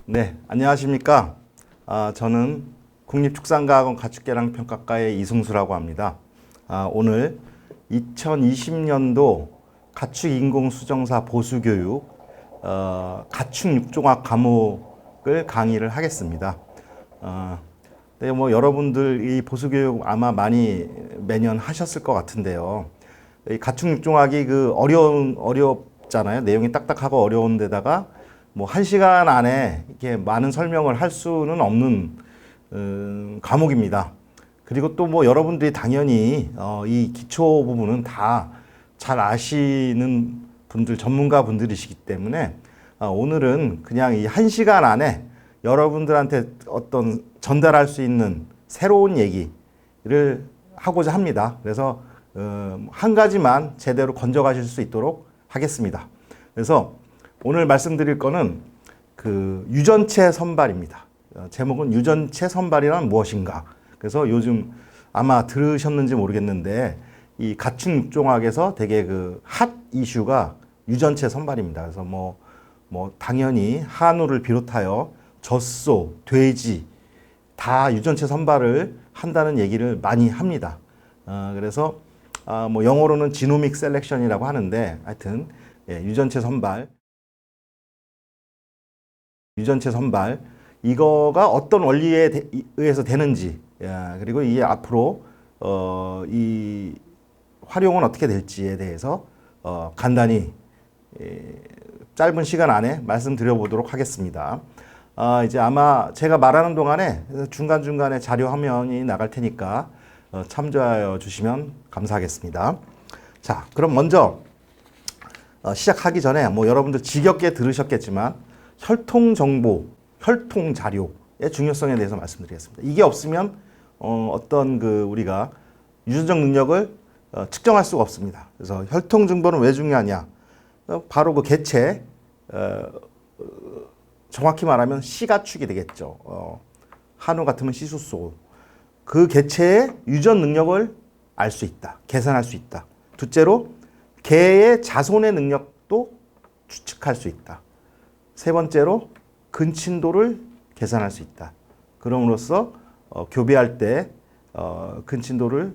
네, 안녕하십니까. 저는 국립축산과학원 가축계량평가과의 이승수라고 합니다. 오늘 2020년도 가축인공수정사 보수교육 가축육종학 과목을 강의를 하겠습니다. 네, 여러분들 이 보수교육 아마 많이 매년 하셨을 것 같은데요. 이 가축육종학이 어렵잖아요. 내용이 딱딱하고 어려운 데다가 1시간 안에 이렇게 많은 설명을 할 수는 없는 과목입니다. 그리고 또 여러분들이 당연히 이 기초 부분은 다 잘 아시는 분들, 전문가 분들이시기 때문에 오늘은 그냥 이 1시간 안에 여러분들한테 어떤 전달할 수 있는 새로운 얘기를 하고자 합니다. 그래서 한 가지만 제대로 건져가실 수 있도록 하겠습니다. 그래서 오늘 말씀드릴 거는 그 유전체 선발입니다. 제목은 유전체 선발이란 무엇인가. 그래서 요즘 아마 들으셨는지 모르겠는데 이 가축육종학에서 되게 그 핫 이슈가 유전체 선발입니다. 그래서 당연히 한우를 비롯하여 젖소, 돼지 다 유전체 선발을 한다는 얘기를 많이 합니다. 그래서 영어로는 지노믹 셀렉션이라고 하는데 하여튼 유전체 선발 이거가 어떤 원리에 의해서 되는지 그리고 이게 앞으로 이 활용은 어떻게 될지에 대해서 간단히 짧은 시간 안에 말씀드려 보도록 하겠습니다. 이제 아마 제가 말하는 동안에 중간중간에 자료 화면이 나갈 테니까 참조하여 주시면 감사하겠습니다. 자, 그럼 먼저 시작하기 전에 여러분들 지겹게 들으셨겠지만 혈통 정보, 혈통 자료의 중요성에 대해서 말씀드리겠습니다. 이게 없으면 어떤 우리가 유전적 능력을 측정할 수가 없습니다. 그래서 혈통 정보는 왜 중요하냐? 바로 그 개체, 정확히 말하면 씨가축이 되겠죠. 한우 같으면 시숫소. 그 개체의 유전 능력을 알 수 있다. 계산할 수 있다. 둘째로 개의 자손의 능력도 추측할 수 있다. 세 번째로 근친도를 계산할 수 있다. 그럼으로써 교배할 때 근친도를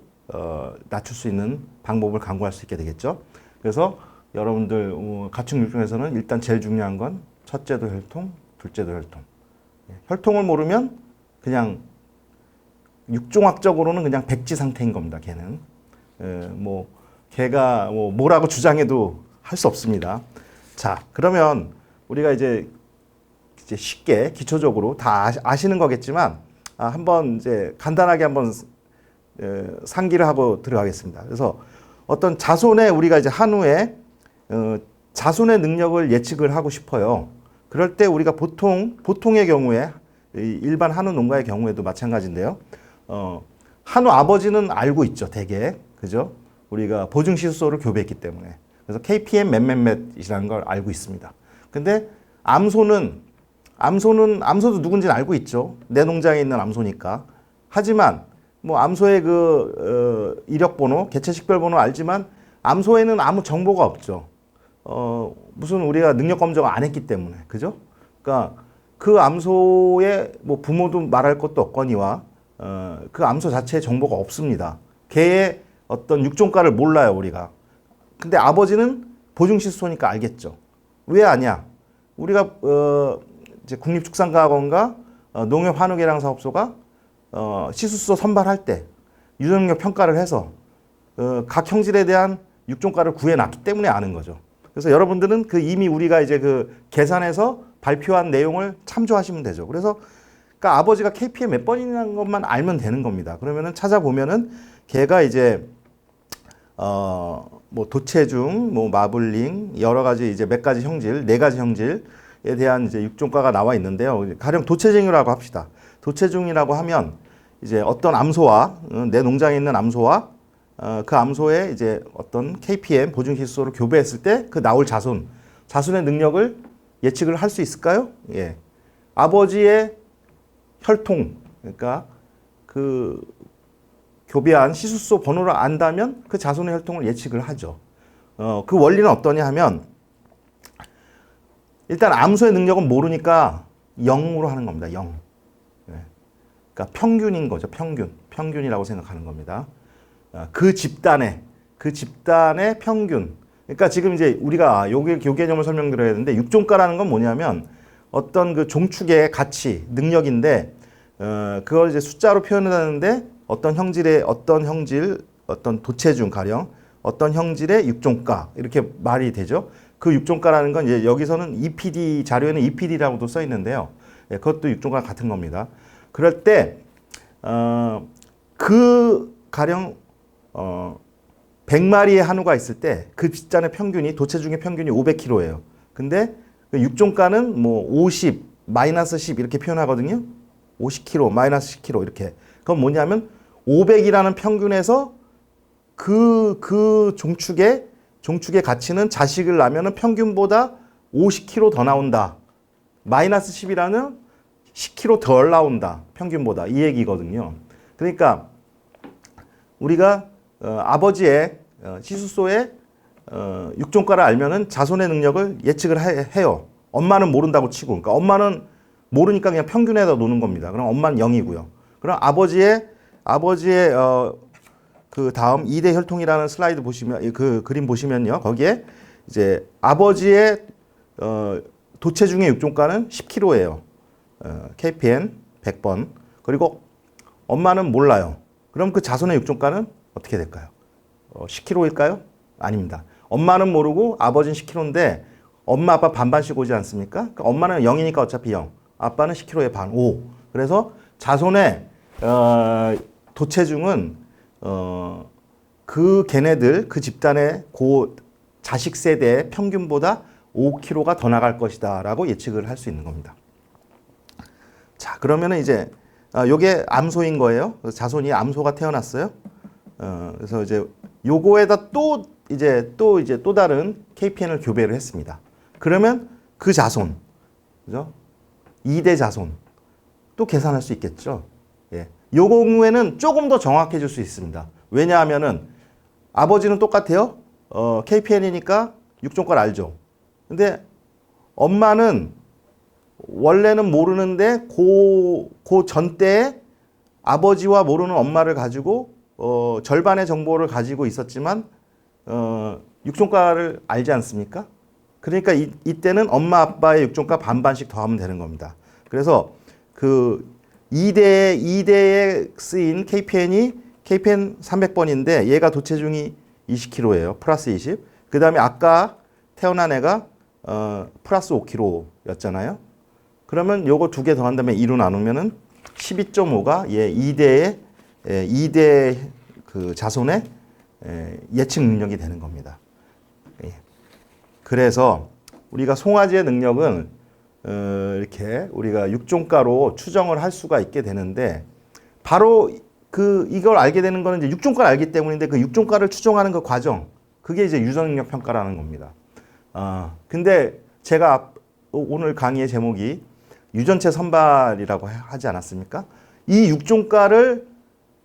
낮출 수 있는 방법을 강구할 수 있게 되겠죠. 그래서 여러분들 가축육종에서는 일단 제일 중요한 건 첫째도 혈통, 둘째도 혈통. 혈통을 모르면 그냥 육종학적으로는 그냥 백지 상태인 겁니다. 걔는 걔가 뭐라고 주장해도 할 수 없습니다. 자, 그러면 우리가 이제 쉽게 기초적으로 다 아시는 거겠지만 한번 이제 간단하게 한번 상기를 하고 들어가겠습니다. 그래서 어떤 자손의 우리가 이제 한우의 자손의 능력을 예측을 하고 싶어요. 그럴 때 우리가 보통의 경우에 일반 한우 농가의 경우에도 마찬가지인데요. 한우 아버지는 알고 있죠, 대개. 그죠? 우리가 보증 시숫소를 교배했기 때문에. 그래서 KPM 몇몇몇이라는 걸 알고 있습니다. 근데 암소도 누군지는 알고 있죠. 내 농장에 있는 암소니까. 하지만 암소의 이력번호, 개체식별번호 알지만 암소에는 아무 정보가 없죠. 무슨 우리가 능력 검증을 안 했기 때문에. 그죠? 그러니까 그 암소의 부모도 말할 것도 없거니와 그 암소 자체의 정보가 없습니다. 걔의 어떤 육종가를 몰라요, 우리가. 근데 아버지는 보증시소니까 알겠죠. 왜 아냐? 우리가 이제 국립축산과학원과 농협한우계량사업소가 시숫소 선발할 때 유전능력 평가를 해서 각 형질에 대한 육종가를 구해놨기 때문에 아는 거죠. 그래서 여러분들은 이미 우리가 이제 계산해서 발표한 내용을 참조하시면 되죠. 그래서 그러니까 아버지가 KPM 몇 번이라는 것만 알면 되는 겁니다. 그러면은 찾아보면은 걔가 이제 도체중, 마블링 여러 가지 이제 몇 가지 형질, 네 가지 형질에 대한 이제 육종가가 나와 있는데요. 가령 도체중이라고 합시다. 도체중이라고 하면 이제 어떤 암소와 내 농장에 있는 암소와 그 암소의 이제 어떤 KPM 보증시소를 교배했을 때 그 나올 자손의 능력을 예측을 할 수 있을까요? 예. 아버지의 혈통, 그러니까 교배한 시숫소 번호를 안다면 그 자손의 혈통을 예측을 하죠. 그 원리는 어떠냐 하면 일단 암소의 능력은 모르니까 0으로 하는 겁니다. 0. 네. 그러니까 평균인 거죠. 평균이라고 생각하는 겁니다. 그 집단의 평균. 그러니까 지금 이제 우리가 요 개념을 설명드려야 되는데 육종가라는 건 뭐냐면 어떤 그 종축의 가치, 능력인데 그걸 이제 숫자로 표현을 하는데 어떤 도체중 가령 어떤 형질의 육종가 이렇게 말이 되죠. 그 육종가라는 건 이제 여기서는 EPD 자료에는 EPD라고도 써 있는데요. 예, 그것도 육종가 같은 겁니다. 그럴 때 그 가령 100마리의 한우가 있을 때 그 집단의 평균이 도체중의 평균이 500kg예요. 근데 그 육종가는 뭐 50, 마이너스 10 이렇게 표현하거든요. 50kg, 마이너스 10kg 이렇게. 그건 뭐냐면 500이라는 평균에서 그 종축의 가치는 자식을 낳으면 평균보다 50kg 더 나온다. 마이너스 10이라는 10kg 덜 나온다. 평균보다. 이 얘기거든요. 그러니까 우리가 아버지의 시수소의 육종가를 알면은 자손의 능력을 예측을 해요. 엄마는 모른다고 치고. 그러니까 엄마는 모르니까 그냥 평균에다 놓는 겁니다. 그럼 엄마는 0이고요. 그럼 아버지의 그 다음 2대 혈통이라는 슬라이드 보시면 그 그림 보시면요. 거기에 이제 아버지의 도체중의 육종가는 10kg예요. KPN 100번. 그리고 엄마는 몰라요. 그럼 그 자손의 육종가는 어떻게 될까요? 10kg일까요? 아닙니다. 엄마는 모르고 아버지는 10kg인데 엄마 아빠 반반씩 오지 않습니까? 그러니까 엄마는 0이니까 어차피 0. 아빠는 10kg의 반 5. 그래서 자손의 도체중은 그 걔네들 그 집단의 자식 세대의 평균보다 5kg가 더 나갈 것이다라고 예측을 할 수 있는 겁니다. 자, 그러면은 이제 요게 암소인 거예요. 그래서 자손이 암소가 태어났어요. 그래서 이제 요거에다 또 다른 KPN을 교배를 했습니다. 그러면 그 자손, 그죠? 2대 자손 또 계산할 수 있겠죠. 예. 요 경우에는 조금 더 정확해질 수 있습니다. 왜냐하면은 아버지는 똑같아요. KPN이니까 육종가를 알죠. 근데 엄마는 원래는 모르는데 그 전때에 아버지와 모르는 엄마를 가지고 절반의 정보를 가지고 있었지만 육종가를 알지 않습니까? 그러니까 이때는 엄마 아빠의 육종가 반반씩 더하면 되는 겁니다. 그래서 그 2대에 쓰인 KPN이 KPN 300번인데 얘가 도체중이 20kg예요. 플러스 20. 그 다음에 아까 태어난 애가 플러스 5kg였잖아요. 그러면 요거 두 개 더한 다음에 2로 나누면은 12.5가 얘 2대 그 자손의 예측 능력이 되는 겁니다. 그래서 우리가 송아지의 능력은 이렇게 우리가 육종가로 추정을 할 수가 있게 되는데 바로 이걸 알게 되는 거는 이제 육종가를 알기 때문인데 그 육종가를 추정하는 그 과정 그게 이제 유전능력 평가라는 겁니다. 근데 제가 오늘 강의의 제목이 유전체 선발이라고 하지 않았습니까? 이 육종가를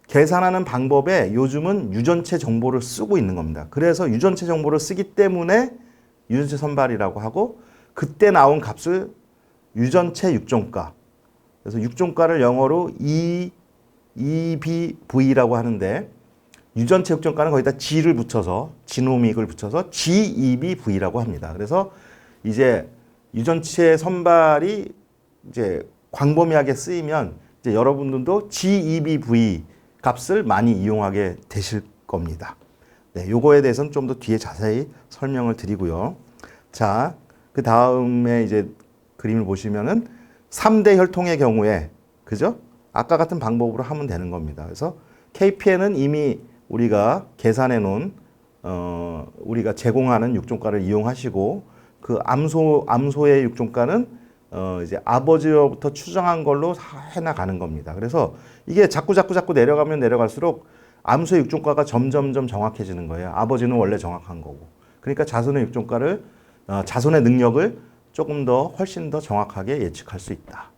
계산하는 방법에 요즘은 유전체 정보를 쓰고 있는 겁니다. 그래서 유전체 정보를 쓰기 때문에 유전체 선발이라고 하고 그때 나온 값을 유전체 육종가. 그래서 육종가를 영어로 EBV라고 하는데 유전체 육종가는 거기다 G를 붙여서 지노믹을 붙여서 GEBV라고 합니다. 그래서 이제 유전체 선발이 이제 광범위하게 쓰이면 이제 여러분들도 GEBV 값을 많이 이용하게 되실 겁니다. 네, 요거에 대해서는 좀 더 뒤에 자세히 설명을 드리고요. 자, 그 다음에 이제 그림을 보시면은 3대 혈통의 경우에, 그죠? 아까 같은 방법으로 하면 되는 겁니다. 그래서 KPN은 이미 우리가 계산해 놓은, 우리가 제공하는 육종가를 이용하시고, 그 암소의 육종가는 이제 아버지로부터 추정한 걸로 해나가는 겁니다. 그래서 이게 자꾸 내려가면 내려갈수록 암소의 육종가가 점점점 정확해지는 거예요. 아버지는 원래 정확한 거고. 그러니까 자손의 육종가를, 자손의 능력을 조금 더 훨씬 더 정확하게 예측할 수 있다.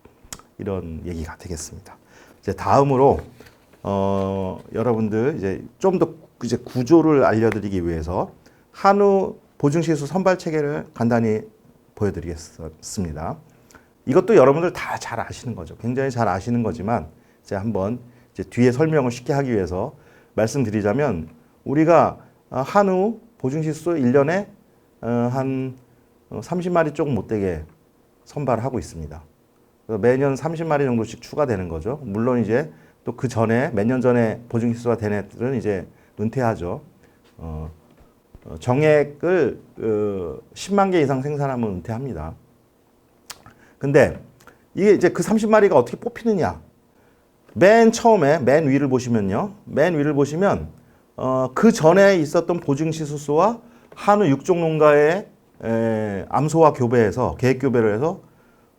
이런 얘기가 되겠습니다. 이제 다음으로 여러분들 이제 좀 더 이제 구조를 알려드리기 위해서 한우 보증시수 선발 체계를 간단히 보여드리겠습니다. 이것도 여러분들 다 잘 아시는 거죠. 굉장히 잘 아시는 거지만 제가 한번 이제 뒤에 설명을 쉽게 하기 위해서 말씀드리자면 우리가 한우 보증시수 1년에 한 30마리 조금 못 되게 선발을 하고 있습니다. 매년 30마리 정도씩 추가되는 거죠. 물론 이제 또 그 전에 몇 년 전에 보증시수가 된 애들은 이제 은퇴하죠. 정액을 10만 개 이상 생산하면 은퇴합니다. 근데 이게 이제 그 30마리가 어떻게 뽑히느냐? 맨 처음에 맨 위를 보시면요. 맨 위를 보시면 그 전에 있었던 보증시수소와 한우 육종 농가의 암소와 교배해서 계획 교배를 해서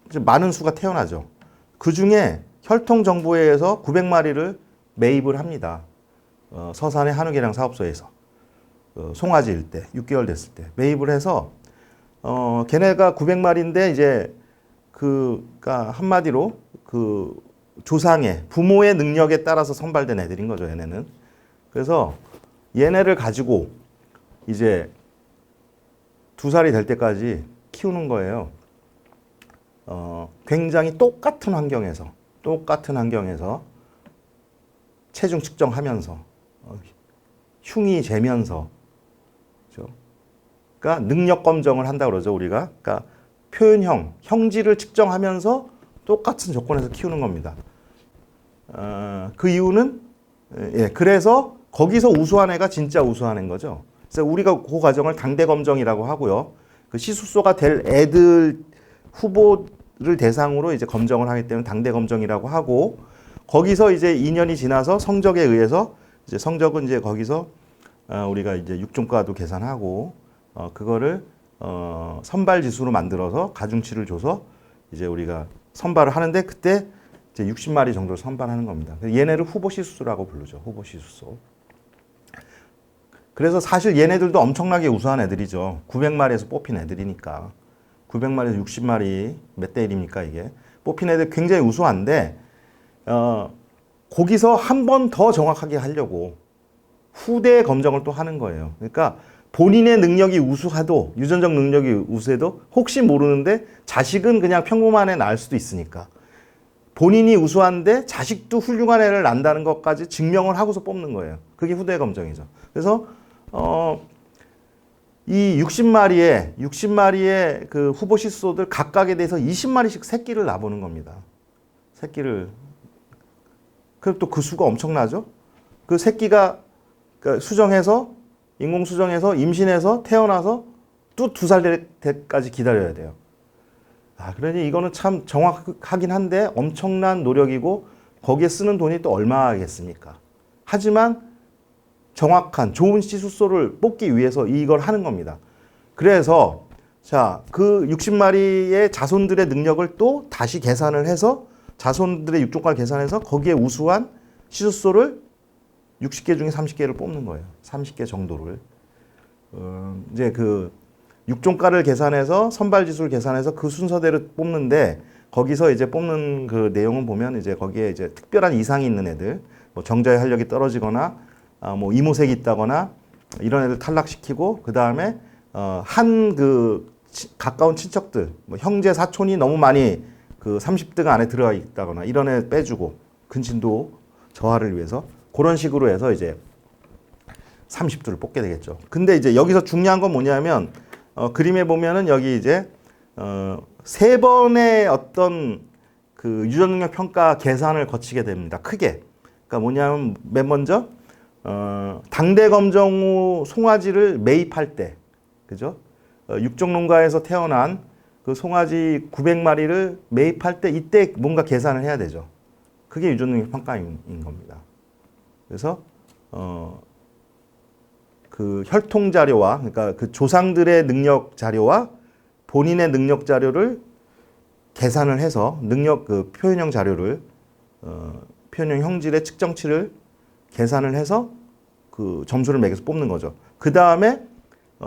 이제 많은 수가 태어나죠. 그 중에 혈통정보회에서 900마리를 매입을 합니다. 서산의 한우개량 사업소에서 송아지 일때 6개월 됐을 때 매입을 해서 걔네가 900마리인데 이제 그니까 한마디로 그 조상의 부모의 능력에 따라서 선발된 애들인 거죠. 얘네는. 그래서 얘네를 가지고 이제 2살이 될 때까지 키우는 거예요. 굉장히 똑같은 환경에서 체중 측정하면서 흉이 재면서, 그렇죠? 그러니까 능력 검정을 한다 그러죠 우리가. 그러니까 표현형, 형질을 측정하면서 똑같은 조건에서 키우는 겁니다. 그 이유는 그래서 거기서 우수한 애가 진짜 우수한 애인 거죠. 그래서 우리가 그 과정을 당대 검정이라고 하고요. 그 시수소가 될 애들 후보를 대상으로 이제 검정을 하기 때문에 당대 검정이라고 하고, 거기서 이제 2년이 지나서 성적에 의해서 이제 성적은 이제 거기서 우리가 이제 육종가도 계산하고 그거를 선발 지수로 만들어서 가중치를 줘서 이제 우리가 선발을 하는데 그때 이제 60마리 정도를 선발하는 겁니다. 얘네를 후보 시수소라고 부르죠. 후보 시수소. 그래서 사실 얘네들도 엄청나게 우수한 애들이죠. 900마리에서 뽑힌 애들이니까. 900마리에서 60마리 몇 대 1입니까 이게. 뽑힌 애들 굉장히 우수한데 거기서 한 번 더 정확하게 하려고 후대 검정을 또 하는 거예요. 그러니까 본인의 능력이 우수하도, 유전적 능력이 우수해도 혹시 모르는데 자식은 그냥 평범한 애 낳을 수도 있으니까 본인이 우수한데 자식도 훌륭한 애를 낳는다는 것까지 증명을 하고서 뽑는 거예요. 그게 후대 검정이죠. 그래서 이 60마리의 그 후보 시소들 각각에 대해서 20마리씩 새끼를 낳아보는 겁니다. 새끼를. 그럼 또 그 수가 엄청나죠? 그 새끼가 수정해서, 인공 수정해서, 임신해서, 태어나서 또 2살 될 때까지 기다려야 돼요. 그러니 이거는 참 정확하긴 한데 엄청난 노력이고 거기에 쓰는 돈이 또 얼마겠습니까? 하지만 정확한 좋은 시수소를 뽑기 위해서 이걸 하는 겁니다. 그래서 자, 그 60마리의 자손들의 능력을 또 다시 계산을 해서 자손들의 육종가를 계산해서 거기에 우수한 시수소를 60개 중에 30개를 뽑는 거예요. 30개 정도를. 이제 그 육종가를 계산해서 선발 지수를 계산해서 그 순서대로 뽑는데 거기서 이제 뽑는 그 내용은 보면 이제 거기에 이제 특별한 이상이 있는 애들, 뭐 정자의 활력이 떨어지거나 뭐 이모색이 있다거나 이런 애들 탈락시키고 그 다음에 한 그 가까운 친척들, 뭐 형제 사촌이 너무 많이 그 30등 안에 들어가 있다거나 이런 애 빼주고 근친도 저하를 위해서 그런 식으로 해서 이제 30두를 뽑게 되겠죠. 근데 이제 여기서 중요한 건 뭐냐면 그림에 보면은 여기 이제 3번의 어떤 그 유전능력 평가 계산을 거치게 됩니다. 크게. 그러니까 뭐냐면 맨 먼저 당대 검정 후 송아지를 매입할 때, 그죠? 육종농가에서 태어난 그 송아지 900마리를 매입할 때 이때 뭔가 계산을 해야 되죠. 그게 유전능력 평가인 겁니다. 그래서 그 혈통 자료와, 그러니까 그 조상들의 능력 자료와 본인의 능력 자료를 계산을 해서 능력 그 표현형 자료를 표현형 형질의 측정치를 계산을 해서 그 점수를 매겨서 뽑는 거죠. 그 다음에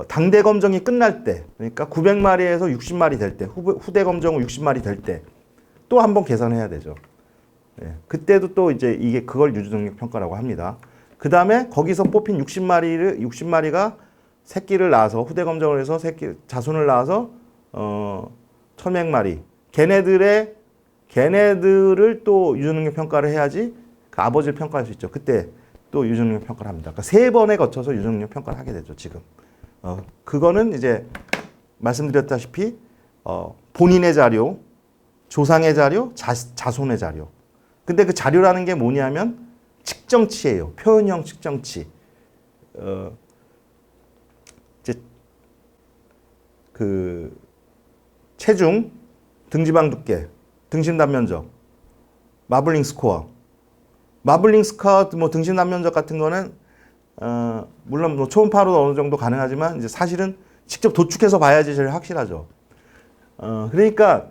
당대 검정이 끝날 때, 그러니까 900마리에서 60마리 될 때, 후대 검정 후 60마리 될 때 또 한 번 계산해야 되죠. 예, 그때도 또 이제 이게 그걸 유전능력 평가라고 합니다. 그 다음에 거기서 뽑힌 60마리가 새끼를 낳아서 후대 검정을 해서 자손을 낳아서 1100마리 걔네들을 또 유전능력 평가를 해야지 그 아버지를 평가할 수 있죠. 그때 또 유전능력 평가를 합니다. 그러니까 3번에 거쳐서 유전능력 평가를 하게 되죠, 지금. 그거는 이제 말씀드렸다시피 본인의 자료, 조상의 자료, 자손의 자료. 근데 그 자료라는 게 뭐냐면 측정치예요. 표현형 측정치. 이제 그 체중, 등지방 두께, 등심 단면적, 마블링 스코어. 마블링 스코어, 뭐 등심 단면적 같은 거는 물론 뭐 초음파로 어느 정도 가능하지만 이제 사실은 직접 도축해서 봐야지 제일 확실하죠. 그러니까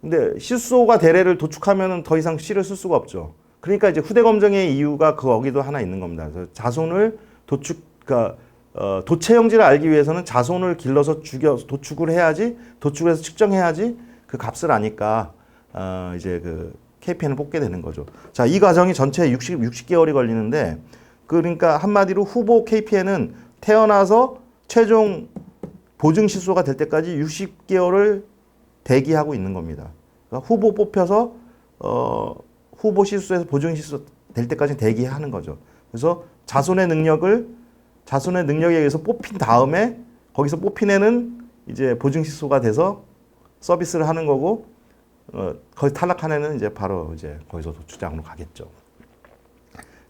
근데 실소가 대례를 도축하면은 더 이상 씨를 쓸 수가 없죠. 그러니까 이제 후대 검정의 이유가 거기도 하나 있는 겁니다. 그래서 자손을 그러니까 도체 형질을 알기 위해서는 자손을 길러서 도축을 해야지, 도축해서 측정해야지 그 값을 아니까 이제 그 KPN을 뽑게 되는 거죠. 자, 이 과정이 전체 60개월이 걸리는데, 그러니까 한마디로 후보 KPN은 태어나서 최종 보증 실소가 될 때까지 60개월을 대기하고 있는 겁니다. 그러니까 후보 뽑혀서 후보 실수에서 보증 실수 될 때까지 대기하는 거죠. 그래서 자손의 능력에 의해서 뽑힌 다음에 거기서 뽑힌 애는 이제 보증 실수가 돼서 서비스를 하는 거고, 거기 탈락한 애는 이제 바로 이제 거기서 도축장으로 가겠죠.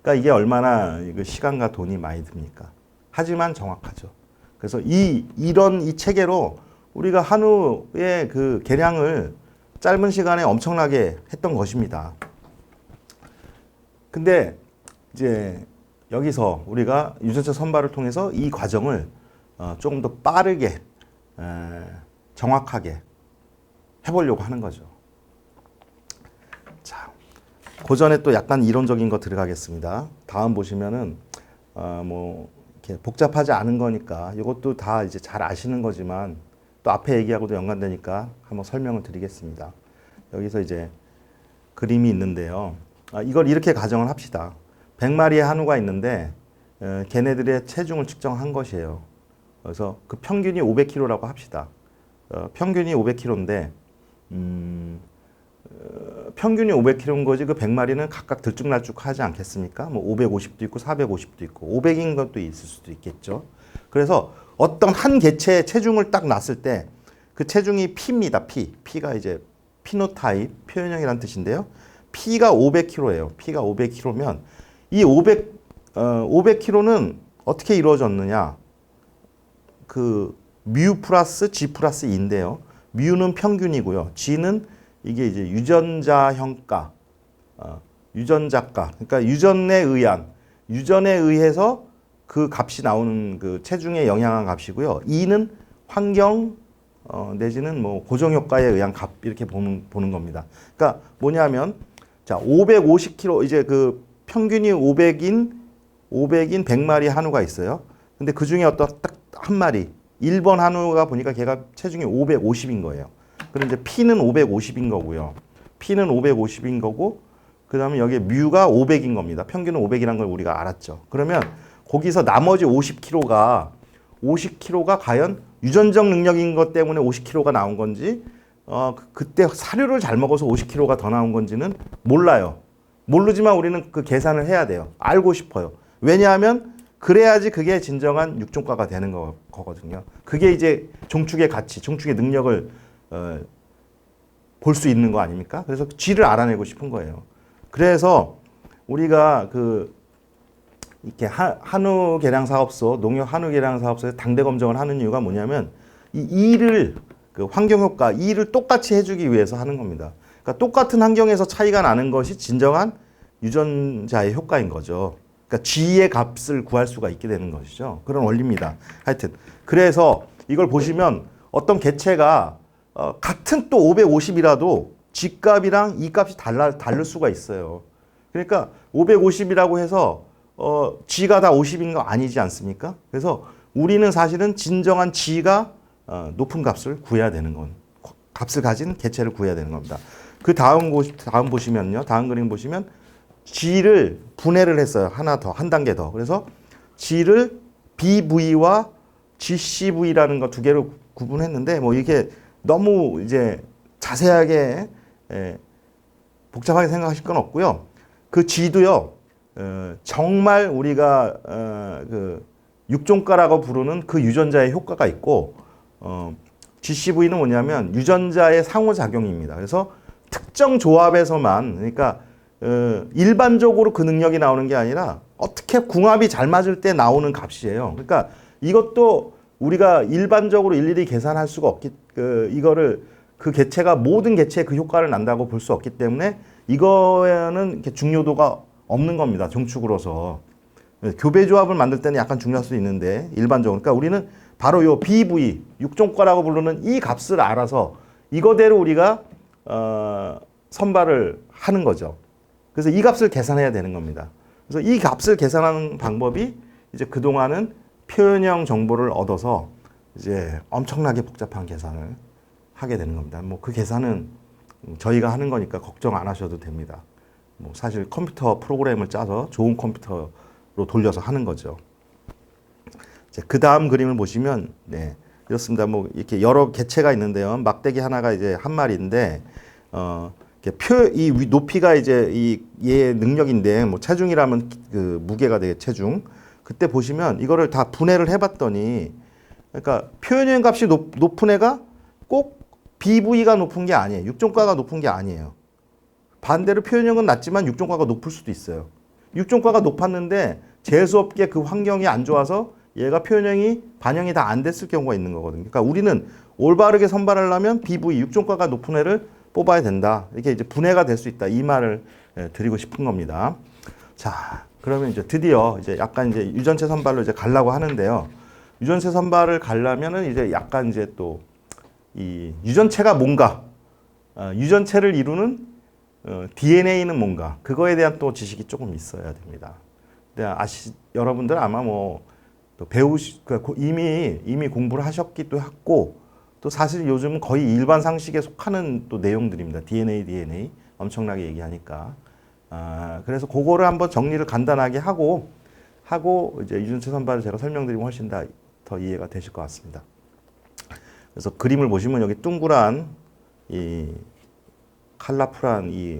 그러니까 이게 얼마나 시간과 돈이 많이 듭니까? 하지만 정확하죠. 그래서 이런 체계로 우리가 한우의 그 개량을 짧은 시간에 엄청나게 했던 것입니다. 근데 이제 여기서 우리가 유전자 선발을 통해서 이 과정을 조금 더 빠르게 정확하게 해보려고 하는 거죠. 자, 그 전에 또 약간 이론적인 거 들어가겠습니다. 다음 보시면은 뭐 이렇게 복잡하지 않은 거니까 이것도 다 이제 잘 아시는 거지만 또 앞에 얘기하고도 연관되니까 한번 설명을 드리겠습니다. 여기서 이제 그림이 있는데요. 이걸 이렇게 가정을 합시다. 100마리의 한우가 있는데 걔네들의 체중을 측정한 것이에요. 그래서 그 평균이 500kg라고 합시다. 평균이 500kg인데 평균이 500kg인 거지 그 100마리는 각각 들쭉날쭉하지 않겠습니까? 뭐 550도 있고 450도 있고 500인 것도 있을 수도 있겠죠. 그래서 어떤 한 개체의 체중을 딱 놨을 때 그 체중이 P입니다. P가 이제 피노타입, 표현형이라는 뜻인데요. P가 500kg예요. P가 500kg면 이 500kg는 어떻게 이루어졌느냐? 그 뮤 플러스 G 플러스 E인데요. 뮤는 평균이고요. G는 이게 이제 유전자 형가, 유전자가, 그러니까 유전에 의해서 그 값이 나오는 그 체중에 영향한 값이고요. E는 환경 내지는 뭐 고정 효과에 의한 값 이렇게 보는 겁니다. 그러니까 뭐냐면 자 550kg 이제 그 평균이 500인 100마리 한우가 있어요. 근데 그 중에 어떤 딱 한 마리 1번 한우가 보니까 걔가 체중이 550인 거예요. 그럼 이제 P는 550인 거고요. P는 550인 거고, 그 다음에 여기에 뮤가 500인 겁니다. 평균은 500이라는 걸 우리가 알았죠. 그러면 거기서 나머지 50kg가 과연 유전적 능력인 것 때문에 50kg가 나온 건지, 그때 사료를 잘 먹어서 50kg가 더 나온 건지는 몰라요. 모르지만 우리는 그 계산을 해야 돼요. 알고 싶어요. 왜냐하면 그래야지 그게 진정한 육종가가 되는 거거든요. 그게 이제 종축의 가치, 종축의 능력을 볼 수 있는 거 아닙니까? 그래서 G를 알아내고 싶은 거예요. 그래서 우리가 이렇게 한우 개량 사업소, 농협 한우 개량 사업소에 당대 검정을 하는 이유가 뭐냐면 이 E를 그 환경 효과 E를 똑같이 해주기 위해서 하는 겁니다. 그러니까 똑같은 환경에서 차이가 나는 것이 진정한 유전자의 효과인 거죠. 그러니까 G의 값을 구할 수가 있게 되는 것이죠. 그런 원리입니다. 하여튼 그래서 이걸 보시면 어떤 개체가 같은 또 550이라도 G 값이랑 E 값이 다를 수가 있어요. 그러니까 550이라고 해서 G가 다 50인 거 아니지 않습니까? 그래서 우리는 사실은 진정한 G가 높은 값을 구해야 되는 값을 가진 개체를 구해야 되는 겁니다. 그 다음 보시면요. 다음 그림 보시면 G를 분해를 했어요. 한 단계 더. 그래서 G를 BV와 GCV라는 거 두 개로 구분했는데 뭐 이게 너무 이제 자세하게 복잡하게 생각하실 건 없고요. 그 G도요. 정말 우리가 그 육종가라고 부르는 그 유전자의 효과가 있고 GCV는 뭐냐면 유전자의 상호작용입니다. 그래서 특정 조합에서만 그러니까 일반적으로 그 능력이 나오는 게 아니라 어떻게 궁합이 잘 맞을 때 나오는 값이에요. 그러니까 이것도 우리가 일반적으로 일일이 계산할 수가 없기 이거를 그 개체가 모든 개체에 그 효과를 난다고 볼 수 없기 때문에 이거에는 이렇게 중요도가 없는 겁니다. 정축으로서. 교배 조합을 만들 때는 약간 중요할 수 있는데 일반적으로. 그러니까 우리는 바로 요 BV, 육종과라고 부르는 이 값을 알아서 이거대로 우리가 선발을 하는 거죠. 그래서 이 값을 계산해야 되는 겁니다. 그래서 이 값을 계산하는 방법이 이제 그동안은 표현형 정보를 얻어서 이제 엄청나게 복잡한 계산을 하게 되는 겁니다. 뭐 그 계산은 저희가 하는 거니까 걱정 안 하셔도 됩니다. 뭐 사실 컴퓨터 프로그램을 짜서 좋은 컴퓨터로 돌려서 하는 거죠. 그 다음 그림을 보시면 네, 이렇습니다. 뭐 이렇게 여러 개체가 있는데요. 막대기 하나가 이제 한 마리인데 이 높이가 이제 얘의 능력인데 뭐 체중이라면 그 무게가 되게 체중. 그때 보시면 이거를 다 분해를 해봤더니 그러니까 표현형 값이 높은 애가 꼭 BV가 높은 게 아니에요. 육종가가 높은 게 아니에요. 반대로 표현형은 낮지만 육종가가 높을 수도 있어요. 육종가가 높았는데 재수없게 그 환경이 안 좋아서 얘가 표현형이 반영이 다 안 됐을 경우가 있는 거거든요. 그러니까 우리는 올바르게 선발하려면 BV, 육종가가 높은 애를 뽑아야 된다. 이렇게 이제 분해가 될 수 있다. 이 말을 드리고 싶은 겁니다. 자, 그러면 이제 드디어 이제 약간 이제 유전체 선발로 이제 가려고 하는데요. 유전체 선발을 가려면은 이제 약간 이제 또 이 유전체가 뭔가, 유전체를 이루는 DNA는 뭔가, 그거에 대한 또 지식이 조금 있어야 됩니다. 근데 여러분들 아마 뭐 또 이미 공부를 하셨기도 했고, 또 사실 요즘은 거의 일반 상식에 속하는 또 내용들입니다. DNA 엄청나게 얘기하니까. 그래서 그거를 한번 정리를 간단하게 하고 이제 유전체 선발을 제가 설명드리면 훨씬 더 이해가 되실 것 같습니다. 그래서 그림을 보시면 여기 둥그란 이 컬러풀한 이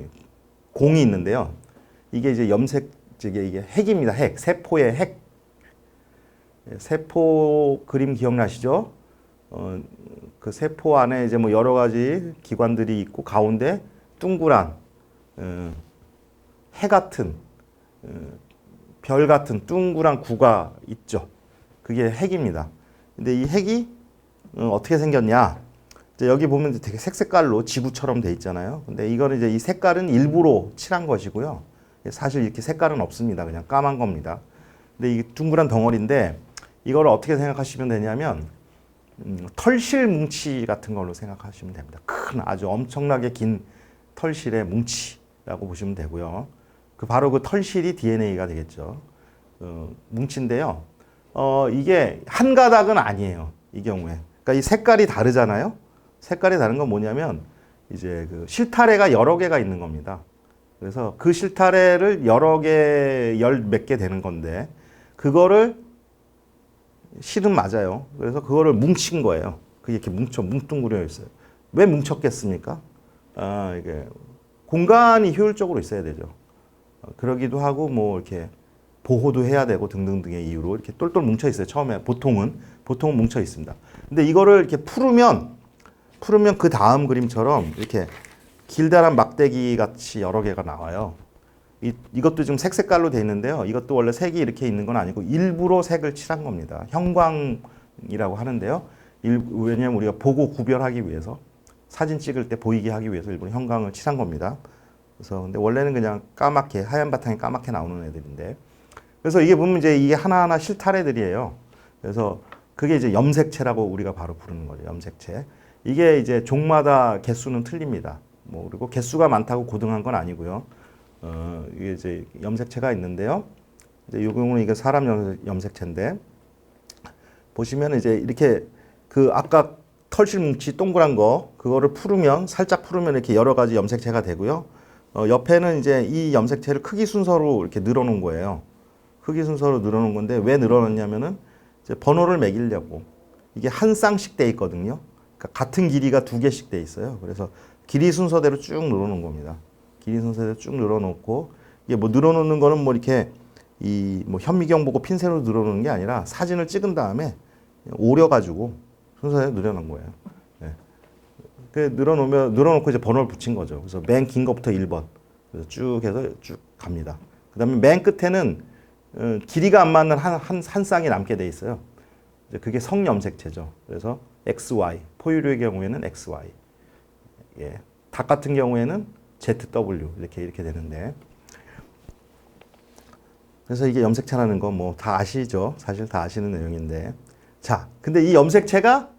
공이 있는데요. 이게 이제 이게 핵입니다. 핵. 세포의 핵. 세포 그림 기억나시죠? 그 세포 안에 이제 뭐 여러 가지 기관들이 있고 가운데 둥그란 해 같은 별 같은 둥그란 구가 있죠. 그게 핵입니다. 근데 이 핵이 어떻게 생겼냐? 이제 여기 보면 되게 색깔로 지구처럼 돼 있잖아요. 근데 이거는 이제 이 색깔은 일부러 칠한 것이고요. 사실 이렇게 색깔은 없습니다. 그냥 까만 겁니다. 근데 이게 둥그란 덩어리인데 이걸 어떻게 생각하시면 되냐면 털실 뭉치 같은 걸로 생각하시면 됩니다. 큰 아주 엄청나게 긴 털실의 뭉치라고 보시면 되고요. 바로 그 털실이 DNA가 되겠죠. 뭉치인데요. 이게 한 가닥은 아니에요. 이 경우에. 그러니까 이 색깔이 다르잖아요. 색깔이 다른 건 뭐냐면 이제 그 실타래가 여러 개가 있는 겁니다. 그래서 그 실타래를 여러 개, 몇 개 되는 건데 그거를 실은 맞아요. 그래서 그거를 뭉친 거예요. 그게 이렇게 뭉뚱그려 있어요. 왜 뭉쳤겠습니까? 이게 공간이 효율적으로 있어야 되죠. 그러기도 하고 뭐 이렇게 보호도 해야 되고 등등등의 이유로 이렇게 똘똘 뭉쳐 있어요. 처음에 보통은 뭉쳐 있습니다. 근데 이거를 이렇게 풀으면 그 다음 그림처럼 이렇게 길다란 막대기 같이 여러 개가 나와요. 이것도 지금 색깔로 되어 있는데요. 이것도 원래 색이 이렇게 있는 건 아니고 일부러 색을 칠한 겁니다. 형광이라고 하는데요. 왜냐하면 우리가 보고 구별하기 위해서 사진 찍을 때 보이게 하기 위해서 일부러 형광을 칠한 겁니다. 그래서 근데 원래는 그냥 까맣게 하얀 바탕에 까맣게 나오는 애들인데 그래서 이게 보면 이제 이게 하나하나 실타래들이에요. 그래서 그게 이제 염색체라고 우리가 바로 부르는 거죠. 염색체. 이게 이제 종마다 개수는 틀립니다. 뭐 그리고 개수가 많다고 고등한 건 아니고요. 이게 이제 염색체가 있는데요. 이제 이 경우는 이게 사람 염색체인데 보시면 이제 이렇게 그 아까 털실 뭉치 동그란 그거를 살짝 풀으면 이렇게 여러 가지 염색체가 되고요. 옆에는 이제 이 염색체를 크기 순서로 이렇게 늘어놓은 거예요. 크기 순서로 늘어놓은 건데 왜 늘어놨냐면은 이제 번호를 매기려고 이게 한 쌍씩 돼 있거든요. 그러니까 같은 길이가 2개씩 돼 있어요. 그래서 길이 순서대로 쭉 늘어놓은 겁니다. 길이 순서대로 쭉 늘어놓고 이게 뭐 늘어놓는 거는 뭐 이렇게 이 뭐 현미경 보고 핀셋으로 늘어놓는 게 아니라 사진을 찍은 다음에 오려가지고 순서대로 늘어난 거예요. 네. 그 늘어놓고 이제 번호를 붙인 거죠. 그래서 맨 긴 거부터 1번. 그래서 쭉 해서 쭉 갑니다. 그 다음에 맨 끝에는 길이가 안 맞는 한 쌍이 남게 돼 있어요. 이제 그게 성염색체죠. 그래서 XY, 포유류의 경우에는 XY. 예. 닭 같은 경우에는 ZW 이렇게 되는데. 그래서 이게 염색체라는 거 뭐 다 아시죠? 사실 다 아시는 내용인데. 자, 근데 이 염색체가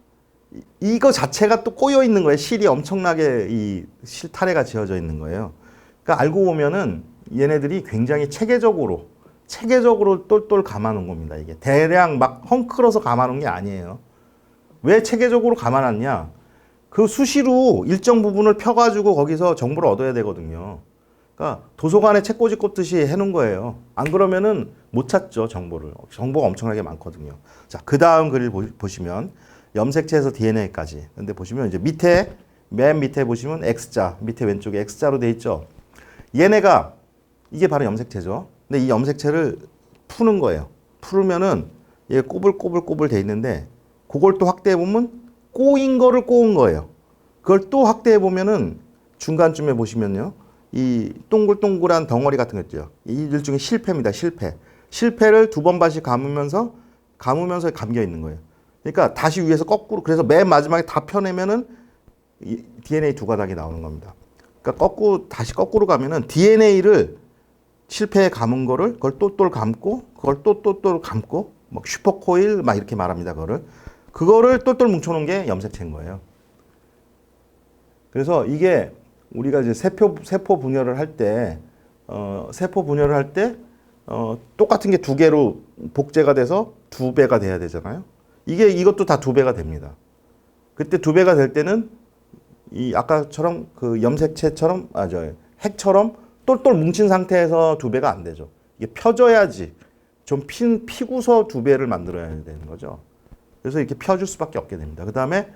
이거 자체가 또 꼬여 있는 거예요. 실이 엄청나게 이 실타래가 지어져 있는 거예요. 그러니까 알고 보면은 얘네들이 굉장히 체계적으로 똘똘 감아놓은 겁니다. 이게 대량 막 헝클어서 감아놓은 게 아니에요. 왜 체계적으로 감아놨냐? 그 수시로 일정 부분을 펴가지고 거기서 정보를 얻어야 되거든요. 그러니까 도서관에 책꽂이 꽂듯이 해놓은 거예요. 안 그러면은 못 찾죠, 정보를. 정보가 엄청나게 많거든요. 자, 그 다음 글을 보시면 염색체에서 DNA까지. 근데 보시면 이제 맨 밑에 보시면 X자, 밑에 왼쪽에 X자로 돼 있죠. 얘네가 이게 바로 염색체죠. 근데 이 염색체를 푸는 거예요. 풀으면은 얘 꼬불꼬불 돼 있는데 그걸 또 확대해 보면 꼬인 거를 꼬은 거예요. 그걸 또 확대해 보면은 중간쯤에 보시면요. 이 동글동글한 덩어리 같은 거 있죠. 이 일종의 실패입니다. 실패를 두 번 반씩 감으면서 감겨 있는 거예요. 그러니까 다시 위에서 거꾸로, 그래서 맨 마지막에 다 펴내면은 DNA 두 가닥이 나오는 겁니다. 그러니까 다시 거꾸로 가면은 DNA를 실패에 감은 거를 그걸 똘똘 감고 그걸 똘똘 감고 막 슈퍼코일 막 이렇게 말합니다. 그거를 똘똘 뭉쳐놓은 게 염색체인 거예요. 그래서 이게 우리가 이제 세포 분열을 할 때 똑같은 게 두 개로 복제가 돼서 두 배가 돼야 되잖아요. 이것도 다 두 배가 됩니다. 그때 두 배가 될 때는 이 아까처럼 그 염색체처럼 핵처럼 똘똘 뭉친 상태에서 두 배가 안 되죠. 이게 펴져야지 좀 피고서 두 배를 만들어야 되는 거죠. 그래서 이렇게 펴줄 수밖에 없게 됩니다. 그 다음에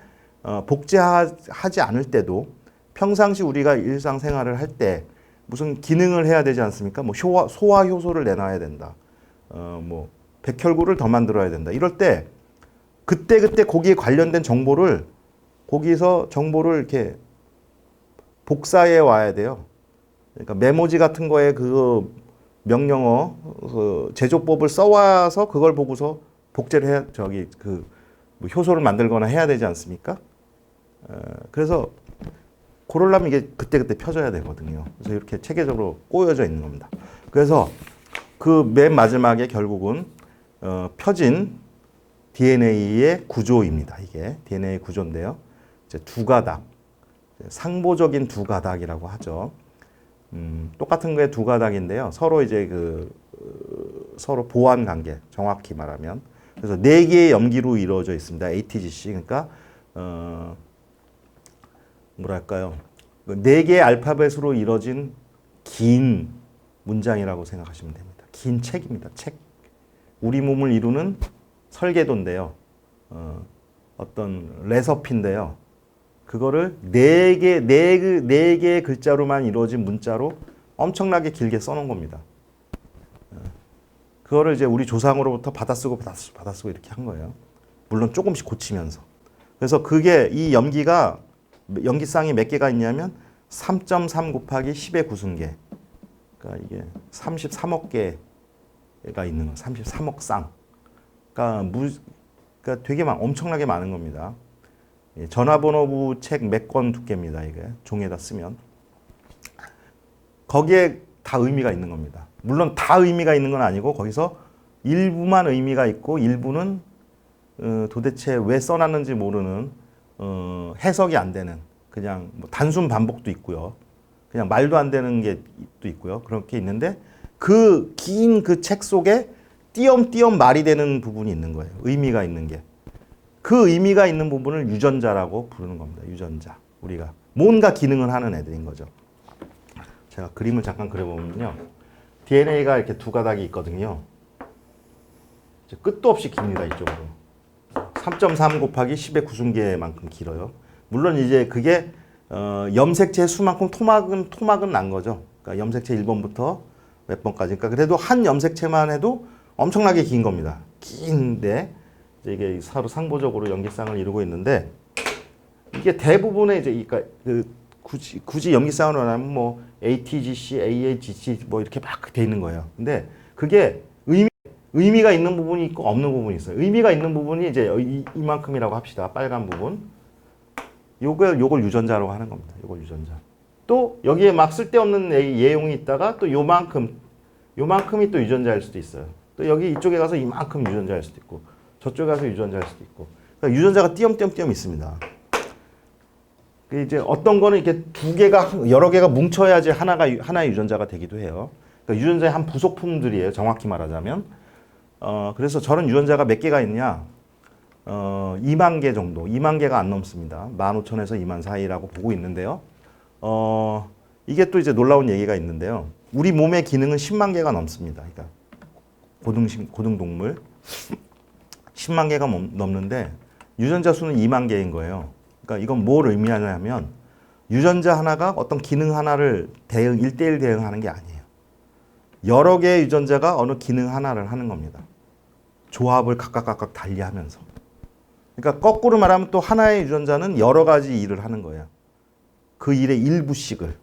복제하지 않을 때도 평상시 우리가 일상생활을 할 때 무슨 기능을 해야 되지 않습니까? 뭐 소화 효소를 내놔야 된다. 뭐 백혈구를 더 만들어야 된다. 이럴 때 그때 거기에 관련된 거기서 정보를 이렇게 복사해 와야 돼요. 그러니까 메모지 같은 거에 그 명령어 그 제조법을 써와서 그걸 보고서 복제를 뭐 효소를 만들거나 해야 되지 않습니까? 그래서 그러려면 이게 그때 펴져야 되거든요. 그래서 이렇게 체계적으로 꼬여져 있는 겁니다. 그래서 그 맨 마지막에 결국은 펴진 DNA의 구조입니다. 이게 DNA 구조인데요. 이제 두 가닥, 상보적인 두 가닥이라고 하죠. 똑같은 거에 두 가닥인데요. 서로 이제 서로 보완 관계, 정확히 말하면. 그래서 네 개의 염기로 이루어져 있습니다. ATGC. 그러니까 뭐랄까요? 네 개의 알파벳으로 이루어진 긴 문장이라고 생각하시면 됩니다. 긴 책입니다. 책. 우리 몸을 이루는 설계도인데요. 어떤 레서피인데요. 그거를 네 개의 글자로만 이루어진 문자로 엄청나게 길게 써놓은 겁니다. 그거를 이제 우리 조상으로부터 받아쓰고 이렇게 한 거예요. 물론 조금씩 고치면서. 그래서 이 염기쌍이 몇 개가 있냐면 3.3 곱하기 10의 구승계. 그러니까 이게 33억 개가 있는 거. 33억 쌍. 그러니까 되게 엄청나게 많은 겁니다. 전화번호부 책 몇 권 두께입니다. 이게 종이에다 쓰면. 거기에 다 의미가 있는 겁니다. 물론 다 의미가 있는 건 아니고 거기서 일부만 의미가 있고 일부는 도대체 왜 써놨는지 모르는 해석이 안 되는 그냥 뭐 단순 반복도 있고요. 그냥 말도 안 되는 게 또 있고요. 그렇게 있는데 그 긴 그 책 속에 띄엄띄엄 말이 되는 부분이 있는 거예요. 의미가 있는 게. 그 의미가 있는 부분을 유전자라고 부르는 겁니다. 유전자. 우리가 뭔가 기능을 하는 애들인 거죠. 제가 그림을 잠깐 그려보면요. DNA가 이렇게 두 가닥이 있거든요. 끝도 없이 깁니다. 이쪽으로. 3.3 곱하기 10의 구승계만큼 길어요. 물론 이제 그게 염색체 수만큼 토막은 난 거죠. 그러니까 염색체 1번부터 몇 번까지. 그러니까 그래도 한 염색체만 해도 엄청나게 긴 겁니다. 긴데 이제 이게 서로 상보적으로 염기쌍을 이루고 있는데 이게 대부분의 이제 그러니까 굳이 염기쌍으로 하면 뭐 ATGC, AAGC 뭐 이렇게 막 돼 있는 거예요. 근데 그게 의미가 있는 부분이 있고 없는 부분이 있어요. 의미가 있는 부분이 이제 이만큼이라고 합시다. 빨간 부분. 요걸 유전자라고 하는 겁니다. 요걸 유전자. 또 여기에 막 쓸데없는 예용이 있다가 또 요만큼이 또 유전자일 수도 있어요. 또 여기 이쪽에 가서 이만큼 유전자일 수도 있고 저쪽에 가서 유전자일 수도 있고. 그러니까 유전자가 띄엄띄엄 있습니다. 이제 어떤 거는 이렇게 두 개가 여러 개가 뭉쳐야지 하나의 유전자가 되기도 해요. 그러니까 유전자의 한 부속품들이에요. 정확히 말하자면. 그래서 저런 유전자가 몇 개가 있냐? 2만 개 정도. 2만 개가 안 넘습니다. 15,000에서 2만 사이라고 보고 있는데요. 이게 또 이제 놀라운 얘기가 있는데요. 우리 몸의 기능은 10만 개가 넘습니다. 그러니까 고등동물 10만 개가 넘는데 유전자 수는 2만 개인 거예요. 그러니까 이건 뭘 의미하냐면 유전자 하나가 어떤 기능 하나를 1대1 대응하는 게 아니에요. 여러 개의 유전자가 어느 기능 하나를 하는 겁니다. 조합을 각각 달리하면서. 그러니까 거꾸로 말하면 또 하나의 유전자는 여러 가지 일을 하는 거예요. 그 일의 일부씩을.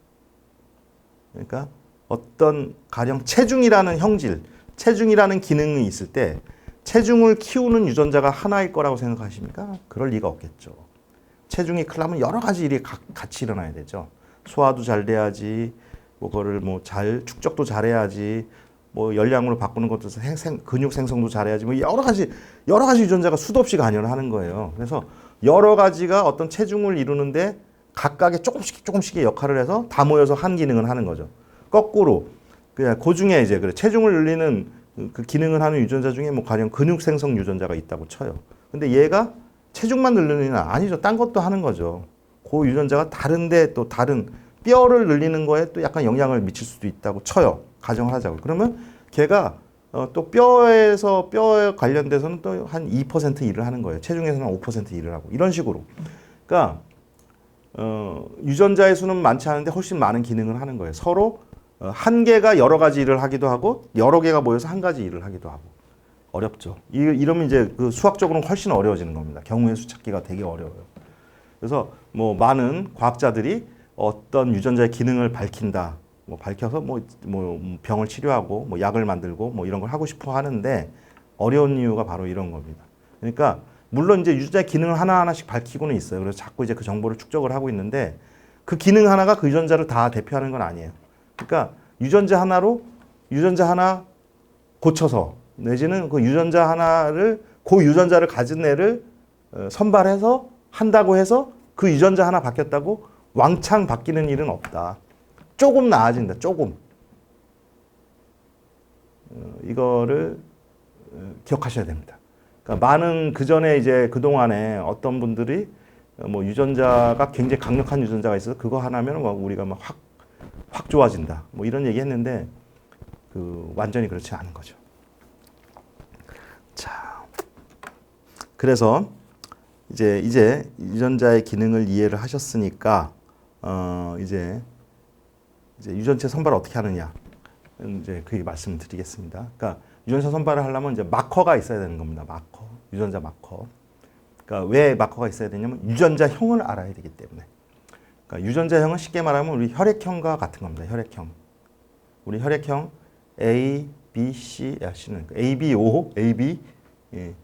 그러니까 어떤 가령 체중이라는 형질, 체중이라는 기능이 있을 때 체중을 키우는 유전자가 하나일 거라고 생각하십니까? 그럴 리가 없겠죠. 체중이 크려면 여러 가지 일이 같이 일어나야 되죠. 소화도 잘 돼야지, 그거를 잘 축적도 잘해야지, 열량으로 바꾸는 것도 근육 생성도 잘해야지, 여러 가지 유전자가 수도 없이 관여를 하는 거예요. 그래서 여러 가지가 어떤 체중을 이루는데 각각의 조금씩의 역할을 해서 다 모여서 한 기능을 하는 거죠. 거꾸로 그냥 그 중에 이제 체중을 늘리는 그 기능을 하는 유전자 중에 가령 근육 생성 유전자가 있다고 쳐요. 근데 얘가 체중만 늘리는 아니죠. 딴 것도 하는 거죠. 그 유전자가 다른데 또 다른 뼈를 늘리는 거에 또 약간 영향을 미칠 수도 있다고 쳐요. 가정을 하자고. 그러면 걔가 또 뼈에 관련돼서는 또 한 2% 일을 하는 거예요. 체중에서는 5% 일을 하고. 이런 식으로. 그러니까 유전자의 수는 많지 않은데 훨씬 많은 기능을 하는 거예요. 서로 한 개가 여러 가지 일을 하기도 하고 여러 개가 모여서 한 가지 일을 하기도 하고. 어렵죠. 이러면 이제 그 수학적으로는 훨씬 어려워지는 겁니다. 경우의 수 찾기가 되게 어려워요. 그래서 많은 과학자들이 어떤 유전자의 기능을 밝힌다. 밝혀서 병을 치료하고 약을 만들고 이런 걸 하고 싶어 하는데 어려운 이유가 바로 이런 겁니다. 그러니까 물론 이제 유전자의 기능을 하나하나씩 밝히고는 있어요. 그래서 자꾸 이제 그 정보를 축적을 하고 있는데 그 기능 하나가 그 유전자를 다 대표하는 건 아니에요. 그러니까 유전자 하나 고쳐서 내지는 그 유전자를 가진 애를 선발해서 한다고 해서 그 유전자 하나 바뀌었다고 왕창 바뀌는 일은 없다. 조금 나아진다. 조금. 이거를 기억하셔야 됩니다. 그러니까 많은 그 전에 이제 그 동안에 어떤 분들이 유전자가 굉장히 강력한 유전자가 있어서 그거 하나면 우리가 확 좋아진다. 이런 얘기 했는데 완전히 그렇지 않은 거죠. 자, 그래서 이제 유전자의 기능을 이해를 하셨으니까 이제 유전체 선발을 어떻게 하느냐 이제 그 말씀을 드리겠습니다. 그러니까 유전자 선발을 하려면 이제 마커가 있어야 되는 겁니다. 유전자 마커. 그러니까 왜 마커가 있어야 되냐면 유전자형을 알아야 되기 때문에. 그러니까 유전자형은 쉽게 말하면 우리 혈액형과 같은 겁니다. 혈액형. 우리 혈액형 A, B, C는 A, B, O, A, B. 예.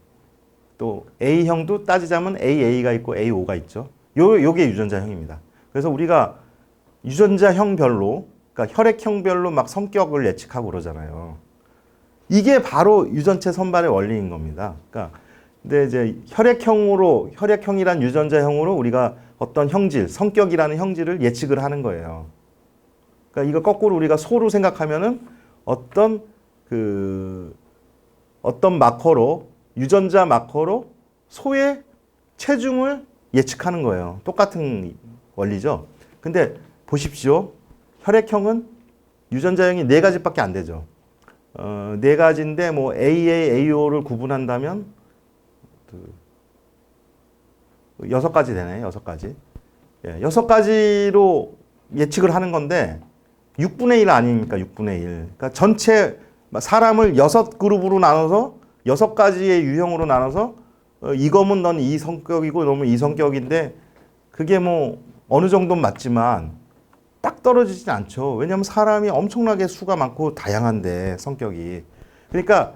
또 A형도 따지자면 AA가 있고 AO가 있죠. 요게 유전자형입니다. 그래서 우리가 유전자형별로, 그러니까 혈액형별로 막 성격을 예측하고 그러잖아요. 이게 바로 유전체 선발의 원리인 겁니다. 그러니까 근데 이제 혈액형이란 유전자형으로 우리가 어떤 형질, 성격이라는 형질을 예측을 하는 거예요. 그러니까 이거 거꾸로 우리가 소로 생각하면은 어떤 마커로, 유전자 마커로 소의 체중을 예측하는 거예요. 똑같은 원리죠. 근데 보십시오. 혈액형은 유전자형이 4가지밖에 안 되죠. 4가지인데 AA, AO를 구분한다면 6가지 되네. 6가지. 예, 6가지로 예측을 하는 건데 6분의 1 아닙니까? 6분의 1. 그러니까 전체 사람을 6그룹으로 나눠서 6가지의 유형으로 나눠서 이거면 넌 이 성격이고 너는 이 성격인데 그게 뭐 어느 정도는 맞지만 딱 떨어지진 않죠. 왜냐하면 사람이 엄청나게 수가 많고 다양한데 성격이. 그러니까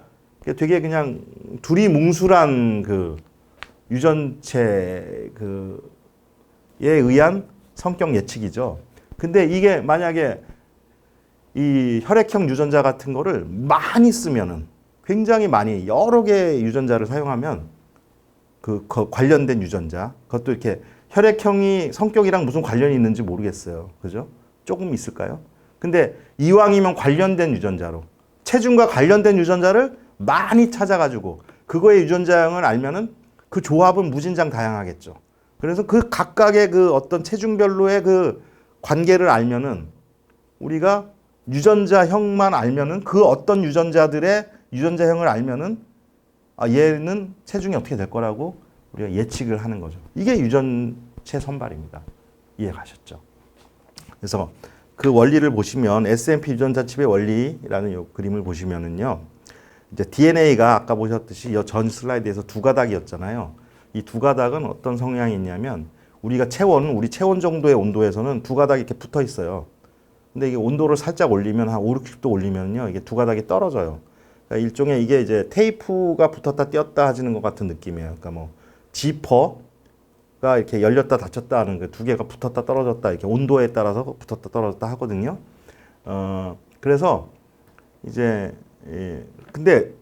되게 그냥 둘이 뭉술한 그 유전체 그에 의한 성격 예측이죠. 근데 이게 만약에 이 혈액형 유전자 같은 거를 많이 쓰면은 굉장히 많이 여러 개의 유전자를 사용하면 그 관련된 유전자 그것도 이렇게 혈액형이 성격이랑 무슨 관련이 있는지 모르겠어요. 그죠? 조금 있을까요? 근데 이왕이면 관련된 유전자로 체중과 관련된 유전자를 많이 찾아가지고 그거의 유전자형을 알면은 그 조합은 무진장 다양하겠죠. 그래서 그 각각의 그 어떤 체중별로의 그 관계를 알면은 우리가 유전자형만 알면은 그 어떤 유전자들의 유전자형을 알면은 아 얘는 체중이 어떻게 될 거라고 우리가 예측을 하는 거죠. 이게 유전체 선발입니다. 이해 가셨죠? 그래서 그 원리를 보시면 S&P 유전자 칩의 원리라는 요 그림을 보시면은요. 이제 DNA가 아까 보셨듯이 이 전 슬라이드에서 두 가닥이었잖아요. 이 두 가닥은 어떤 성향이 있냐면 우리 체온 정도의 온도에서는 두 가닥이 이렇게 붙어 있어요. 근데 이게 온도를 살짝 올리면 한 5, 60도 올리면요. 이게 두 가닥이 떨어져요. 그러니까 일종의 이게 이제 테이프가 붙었다 띄었다 하시는 것 같은 느낌이에요. 그러니까 뭐 지퍼가 이렇게 열렸다 닫혔다 하는 그 두 개가 붙었다 떨어졌다 이렇게 온도에 따라서 붙었다 떨어졌다 하거든요. 그래서 이제 근데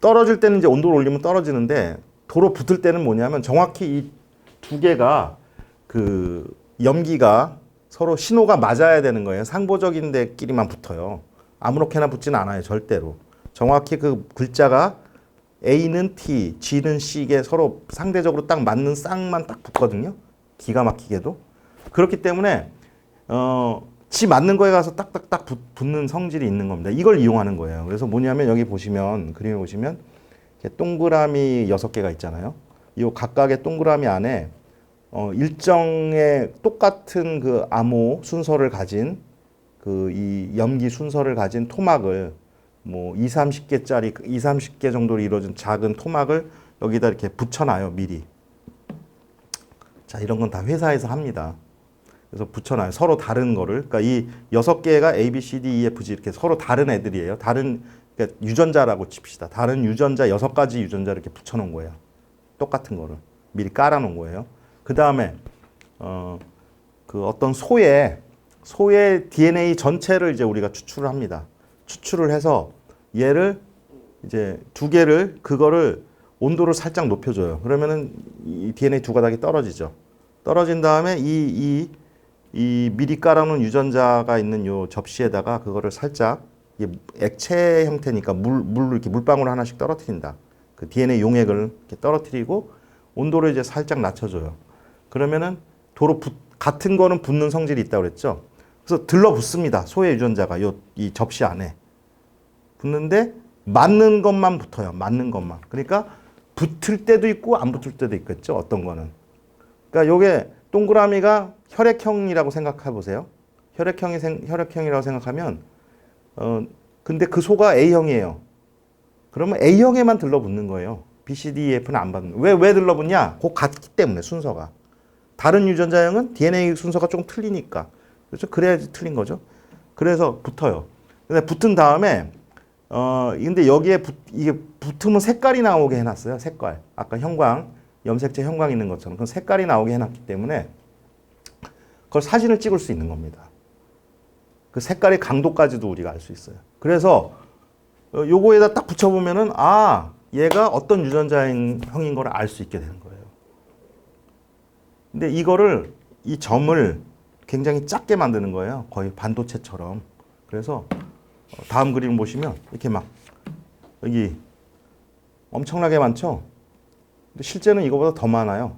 떨어질 때는 이제 온도를 올리면 떨어지는데 도로 붙을 때는 뭐냐면 정확히 이 두 개가 그 염기가 서로 신호가 맞아야 되는 거예요. 상보적인 데끼리만 붙어요. 아무렇게나 붙지는 않아요. 절대로. 정확히 그 글자가 A는 T, G는 C 이게 서로 상대적으로 딱 맞는 쌍만 딱 붙거든요. 기가 막히게도. 그렇기 때문에 지 맞는 거에 가서 딱딱딱 붙는 성질이 있는 겁니다. 이걸 이용하는 거예요. 그래서 뭐냐면 여기 보시면 그림에 보시면 이렇게 동그라미 6개가 있잖아요. 이 각각의 동그라미 안에 일정의 똑같은 그 암호 순서를 가진 그 이 염기 순서를 가진 토막을 뭐 2, 30개짜리 2, 30개 정도로 이루어진 작은 토막을 여기다 이렇게 붙여놔요. 미리. 자, 이런 건 다 회사에서 합니다. 그래서 붙여놔요. 서로 다른 거를. 그러니까 이 6개가 A, B, C, D, E, F, G 이렇게 서로 다른 애들이에요. 다른 그러니까 유전자라고 칩시다. 다른 유전자 6가지 유전자를 이렇게 붙여놓은 거예요. 똑같은 거를 미리 깔아놓은 거예요. 그 다음에 그 어떤 소의 DNA 전체를 이제 우리가 추출을 합니다. 추출을 해서 얘를 이제 두 개를 그거를 온도를 살짝 높여줘요. 그러면은 이 DNA 두 가닥이 떨어지죠. 떨어진 다음에 이 미리 깔아놓은 유전자가 있는 요 접시에다가 그거를 살짝 액체 형태니까 물로 이렇게 물방울 하나씩 떨어뜨린다. 그 DNA 용액을 이렇게 떨어뜨리고 온도를 이제 살짝 낮춰줘요. 그러면은 같은 거는 붙는 성질이 있다고 그랬죠. 그래서 들러붙습니다. 소의 유전자가 이 접시 안에 붙는데 맞는 것만 붙어요. 맞는 것만. 그러니까 붙을 때도 있고 안 붙을 때도 있겠죠. 어떤 거는. 그러니까 요게 동그라미가 혈액형이라고 생각해 보세요. 혈액형이라고 생각하면 근데 그 소가 A형이에요. 그러면 A형에만 들러붙는 거예요. B, C, D, E, F는 안 받는. 왜 들러붙냐? 곧 같기 때문에 순서가. 다른 유전자형은 DNA 순서가 조금 틀리니까. 그렇죠? 그래야지 틀린 거죠. 그래서 붙어요. 근데 붙은 다음에 근데 여기에 이게 붙으면 색깔이 나오게 해놨어요. 색깔. 아까 염색체 형광 있는 것처럼 그 색깔이 나오게 해놨기 때문에 그걸 사진을 찍을 수 있는 겁니다. 그 색깔의 강도까지도 우리가 알 수 있어요. 그래서 요거에다 딱 붙여보면은 얘가 어떤 유전자형인 걸 알 수 있게 되는 거예요. 근데 이 점을 굉장히 작게 만드는 거예요. 거의 반도체처럼. 그래서 다음 그림 보시면 이렇게 막 여기 엄청나게 많죠? 근데 실제는 이거보다 더 많아요.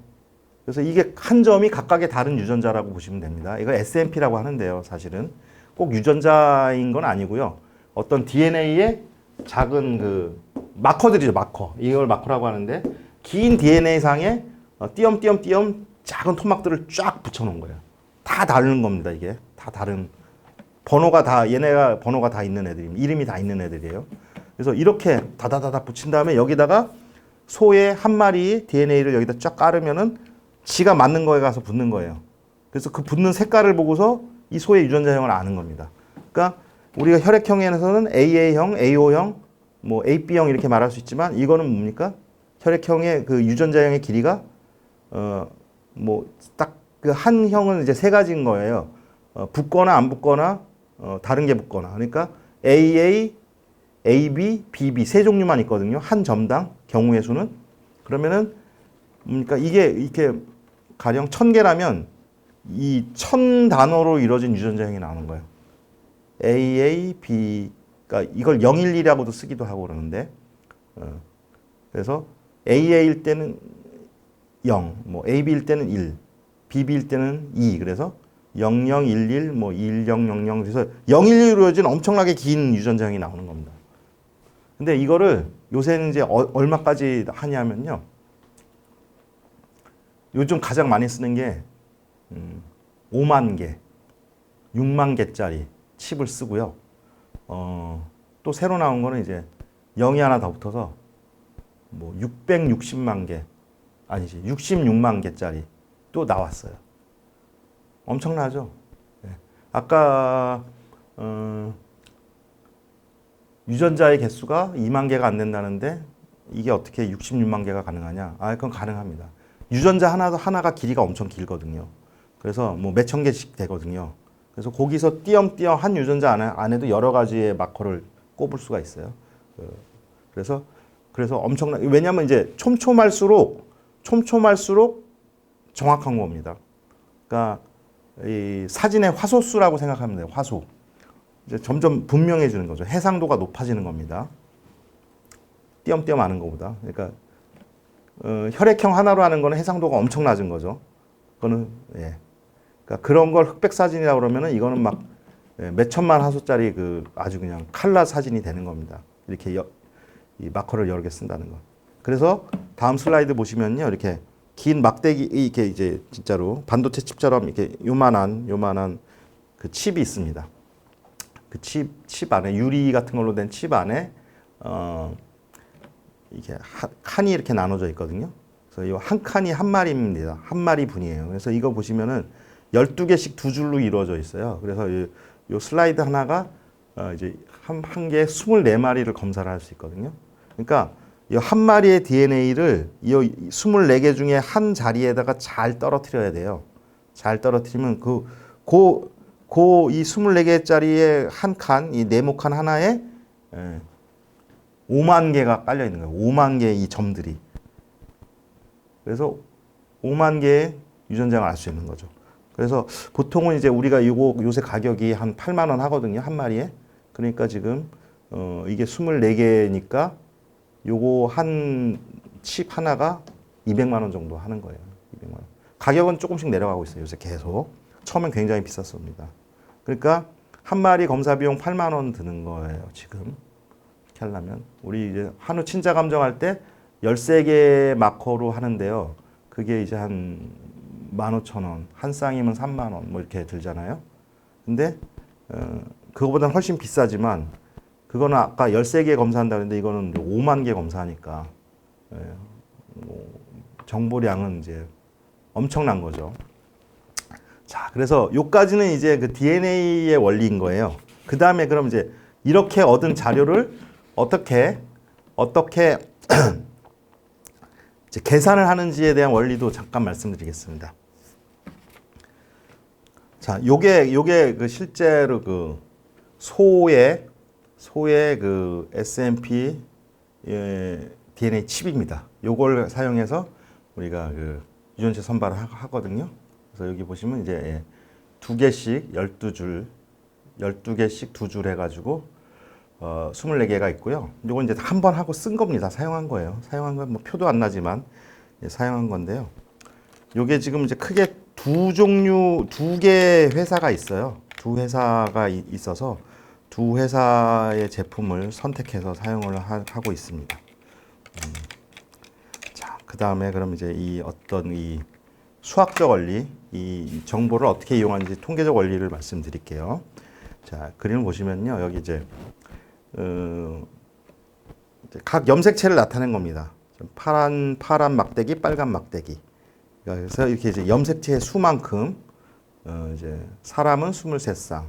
그래서 이게 한 점이 각각의 다른 유전자라고 보시면 됩니다. 이거 S&P라고 하는데요, 사실은. 꼭 유전자인 건 아니고요. 어떤 DNA의 작은 그 마커들이죠, 마커. 이걸 마커라고 하는데 긴 DNA 상에 띄엄띄엄 작은 토막들을 쫙 붙여놓은 거예요. 다 다른 겁니다. 이게 다 다른 번호가 다 얘네가 번호가 다 있는 애들입니다. 이름이 다 있는 애들이에요. 그래서 이렇게 다다다다 붙인 다음에 여기다가 소의 한 마리 DNA를 여기다 쫙 깔으면은 지가 맞는 거에 가서 붙는 거예요. 그래서 그 붙는 색깔을 보고서 이 소의 유전자형을 아는 겁니다. 그러니까 우리가 혈액형에서는 AA형, AO형, 뭐 AB형 이렇게 말할 수 있지만 이거는 뭡니까? 혈액형의 그 유전자형의 길이가 뭐 딱 그 한 형은 이제 세 가지인 거예요. 붙거나 안 붙거나 다른 게 붙거나. 그러니까 AA, AB, BB 세 종류만 있거든요. 한 점당 경우의 수는. 그러면은 그러니까 이게 이렇게 가령 1000개라면 이 1000단어로 이루어진 유전자형이 나오는 거예요. AA, B, 그러니까 이걸 011이라고도 쓰기도 하고 그러는데, 그래서 AA일 때는 0, 뭐 AB일 때는 1, BB일 때는 2, 그래서 0011, 뭐 1000, 그래서 011로 이루어진 엄청나게 긴 유전자형이 나오는 겁니다. 근데 이거를 요새는 이제 얼마까지 하냐면요. 요즘 가장 많이 쓰는 게 5만 개, 6만 개짜리 칩을 쓰고요. 또 새로 나온 거는 이제 0이 하나 더 붙어서 뭐 660만 개, 아니지 66만 개짜리 또 나왔어요. 엄청나죠? 네. 아까 유전자의 개수가 2만 개가 안 된다는데 이게 어떻게 66만 개가 가능하냐? 아, 그건 가능합니다. 유전자 하나가 길이가 엄청 길거든요. 그래서 뭐 몇천 개씩 되거든요. 그래서 거기서 띄엄띄엄 한 유전자 안에도 여러 가지의 마커를 꼽을 수가 있어요. 그래서 엄청나. 왜냐하면 이제 촘촘할수록 정확한 겁니다. 그러니까 이 사진의 화소수라고 생각하면 돼요. 화소. 이제 점점 분명해지는 거죠. 해상도가 높아지는 겁니다. 띄엄띄엄 하는 것보다. 그러니까 혈액형 하나로 하는 거는 해상도가 엄청 낮은 거죠. 그거는 예. 그러니까 그런 걸 흑백 사진이라고 그러면은 이거는 막 몇 천만 화소짜리 그 아주 그냥 칼라 사진이 되는 겁니다. 이렇게 이 마커를 여러 개 쓴다는 거. 그래서 다음 슬라이드 보시면요, 이렇게 긴 막대기 이렇게 이제 진짜로 반도체 칩처럼 이렇게 요만한 그 칩이 있습니다. 그 칩 안에 유리 같은 걸로 된 칩 안에 이게 칸이 이렇게 나눠져 있거든요. 그래서 이 한 칸이 한 마리입니다. 한 마리 분이에요. 그래서 이거 보시면은 12개씩 두 줄로 이루어져 있어요. 그래서 이 슬라이드 하나가 이제 한 개에 24마리를 검사를 할 수 있거든요. 그러니까 이 한 마리의 DNA를 이 24개 중에 한 자리에다가 잘 떨어뜨려야 돼요. 잘 떨어뜨리면 이 24개짜리의 한 칸, 이 네모칸 하나에 5만 개가 깔려 있는 거예요. 5만 개의 이 점들이. 그래서 5만 개의 유전자를 알 수 있는 거죠. 그래서 보통은 이제 우리가 이거 요새 가격이 한 8만 원 하거든요. 한 마리에. 그러니까 지금 이게 24개니까 요거 한 칩 하나가 200만 원 정도 하는 거예요. 200만 원. 가격은 조금씩 내려가고 있어요. 요새 계속. 처음엔 굉장히 비쌌습니다. 그러니까 한 마리 검사 비용 8만 원 드는 거예요. 지금. 이렇게 하려면 우리 이제 한우 친자 감정할 때 13개 마커로 하는데요. 그게 이제 한 15,000원, 한 쌍이면 3만 원 뭐 이렇게 들잖아요. 근데 그거보다는 훨씬 비싸지만 그거는 아까 13개 검사한다고 했는데 이거는 5만 개 검사하니까 뭐 정보량은 이제 엄청난 거죠. 자, 그래서 요까지는 이제 그 DNA의 원리인 거예요. 그 다음에 그럼 이제 이렇게 얻은 자료를 어떻게 이제 계산을 하는지에 대한 원리도 잠깐 말씀드리겠습니다. 자, 요게 그 실제로 그 소의 그 SNP DNA 칩입니다. 요걸 사용해서 우리가 그 유전체 선발을 하거든요. 그래서 여기 보시면 이제 2개씩 12개씩 2줄 해가지고 24개가 있고요. 요건 이제 한 번 하고 쓴 겁니다. 사용한 거예요. 사용한 건 뭐 표도 안 나지만 사용한 건데요. 요게 지금 이제 크게 두 개 회사가 있어요. 두 회사가 있어서 두 회사의 제품을 선택해서 사용을 하고 있습니다. 자, 그 다음에 그럼 이제 이 어떤 이 수학적 원리, 이 정보를 어떻게 이용하는지 통계적 원리를 말씀드릴게요. 자, 그림을 보시면요. 여기 이제 각 염색체를 나타낸 겁니다. 파란 막대기, 빨간 막대기. 그래서 이렇게 이제 염색체의 수만큼 이제 사람은 23쌍,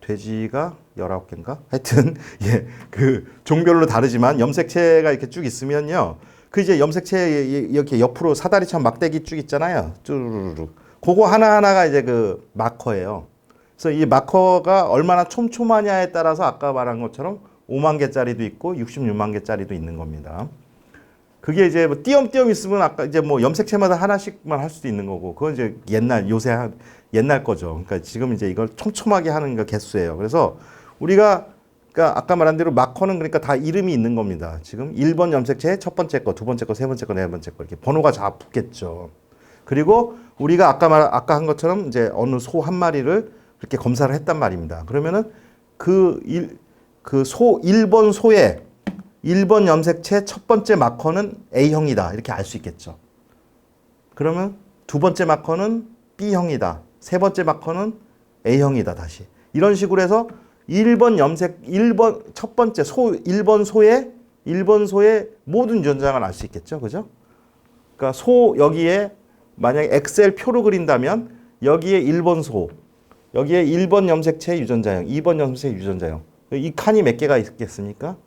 돼지가 19개인가? 하여튼 예, 그 종별로 다르지만 염색체가 이렇게 쭉 있으면요. 그 이제 염색체 이렇게 옆으로 사다리처럼 막대기 쭉 있잖아요. 쭈르륵. 그거 하나하나가 이제 그 마커예요. 그래서 이 마커가 얼마나 촘촘하냐에 따라서 아까 말한 것처럼 5만 개짜리도 있고 66만 개짜리도 있는 겁니다. 그게 이제 뭐 띄엄띄엄 있으면 아까 이제 뭐 염색체마다 하나씩만 할 수도 있는 거고, 그건 이제 요새 옛날 거죠. 그러니까 지금 이제 이걸 촘촘하게 하는 게 개수예요. 그래서 우리가 그러니까 아까 말한 대로 마커는 그러니까 다 이름이 있는 겁니다. 지금 1번 염색체 첫 번째 거, 두 번째 거, 세 번째 거, 네 번째 거 이렇게 번호가 다 붙겠죠. 그리고 우리가 아까 한 것처럼 이제 어느 소 한 마리를 그렇게 검사를 했단 말입니다. 그러면은 그 1번 소의 1번 염색체 첫 번째 마커는 A형이다. 이렇게 알 수 있겠죠. 그러면 두 번째 마커는 B형이다. 세 번째 마커는 A형이다. 다시. 이런 식으로 해서 1번 첫 번째 1번 소의 모든 유전자를 알 수 있겠죠. 그죠? 그러니까 여기에 만약에 엑셀 표로 그린다면 여기에 1번 여기에 1번 염색체 유전자형, 2번 염색체 유전자형. 이 칸이 몇 개가 있겠습니까?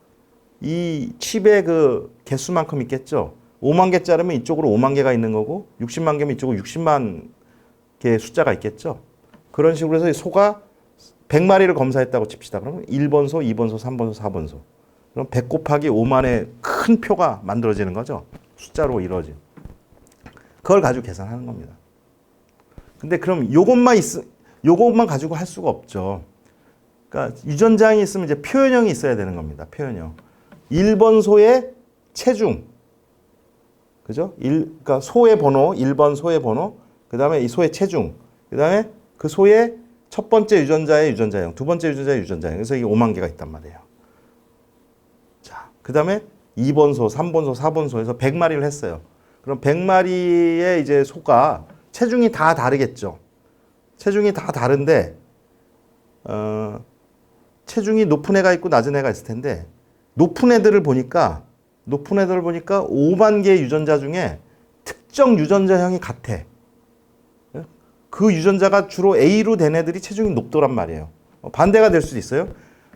이 칩의 그 개수만큼 있겠죠. 5만 개짜리면 이쪽으로 5만 개가 있는 거고 60만 개면 이쪽으로 60만 개의 숫자가 있겠죠. 그런 식으로 해서 소가 100마리를 검사했다고 칩시다. 그러면 1번 소, 2번 소, 3번 소, 4번 소. 그럼 100 곱하기 5만의 큰 표가 만들어지는 거죠. 숫자로 이루어진. 그걸 가지고 계산하는 겁니다. 근데 그럼 요것만 가지고 할 수가 없죠. 그러니까 유전자형이 있으면 이제 표현형이 있어야 되는 겁니다. 표현형. 1번 소의 체중. 그죠? 그러니까 소의 번호, 1번 소의 번호, 그 다음에 이 소의 체중, 그 다음에 그 소의 첫 번째 유전자의 유전자형, 두 번째 유전자의 유전자형. 그래서 이게 5만 개가 있단 말이에요. 자, 그 다음에 2번 소, 3번 소, 4번 소에서 100마리를 했어요. 그럼 100마리의 이제 소가 체중이 다 다르겠죠. 체중이 다 다른데, 체중이 높은 애가 있고 낮은 애가 있을 텐데, 높은 애들을 보니까 5만 개의 유전자 중에 특정 유전자형이 같아. 그 유전자가 주로 A로 된 애들이 체중이 높더란 말이에요. 반대가 될 수도 있어요.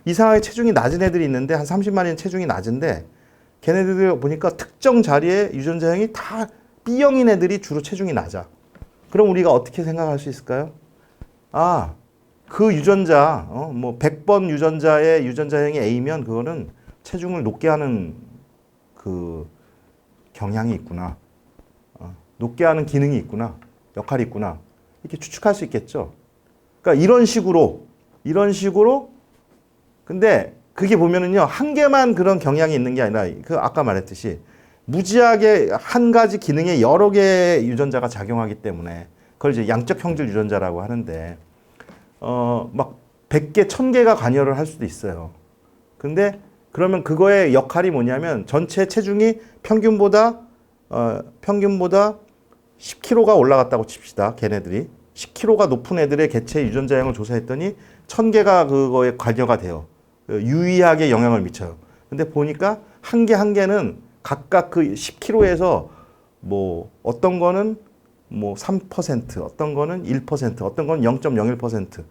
이상하게 체중이 낮은 애들이 있는데 한 30마리는 체중이 낮은데 걔네들 보니까 특정 자리에 유전자형이 다 B형인 애들이 주로 체중이 낮아. 그럼 우리가 어떻게 생각할 수 있을까요? 아, 그 유전자, 뭐 100번 유전자의 유전자형이 A면 그거는 체중을 높게 하는 그 경향이 있구나. 높게 하는 기능이 있구나. 역할이 있구나. 이렇게 추측할 수 있겠죠. 그러니까 이런 식으로 근데 그게 보면은요. 한 개만 그런 경향이 있는 게 아니라 그 아까 말했듯이 무지하게 한 가지 기능에 여러 개의 유전자가 작용하기 때문에 그걸 이제 양적 형질 유전자라고 하는데 막 100개, 1000개가 관여를 할 수도 있어요. 근데 그러면 그거의 역할이 뭐냐면 전체 체중이 평균보다 10kg가 올라갔다고 칩시다. 걔네들이 10kg가 높은 애들의 개체 유전자형을 조사했더니 1000개가 그거에 관여가 돼요. 유의하게 영향을 미쳐요. 근데 보니까 한 개는 각각 그 10kg에서 뭐 어떤 거는 뭐 3%, 어떤 거는 1%, 어떤 거는 0.01%,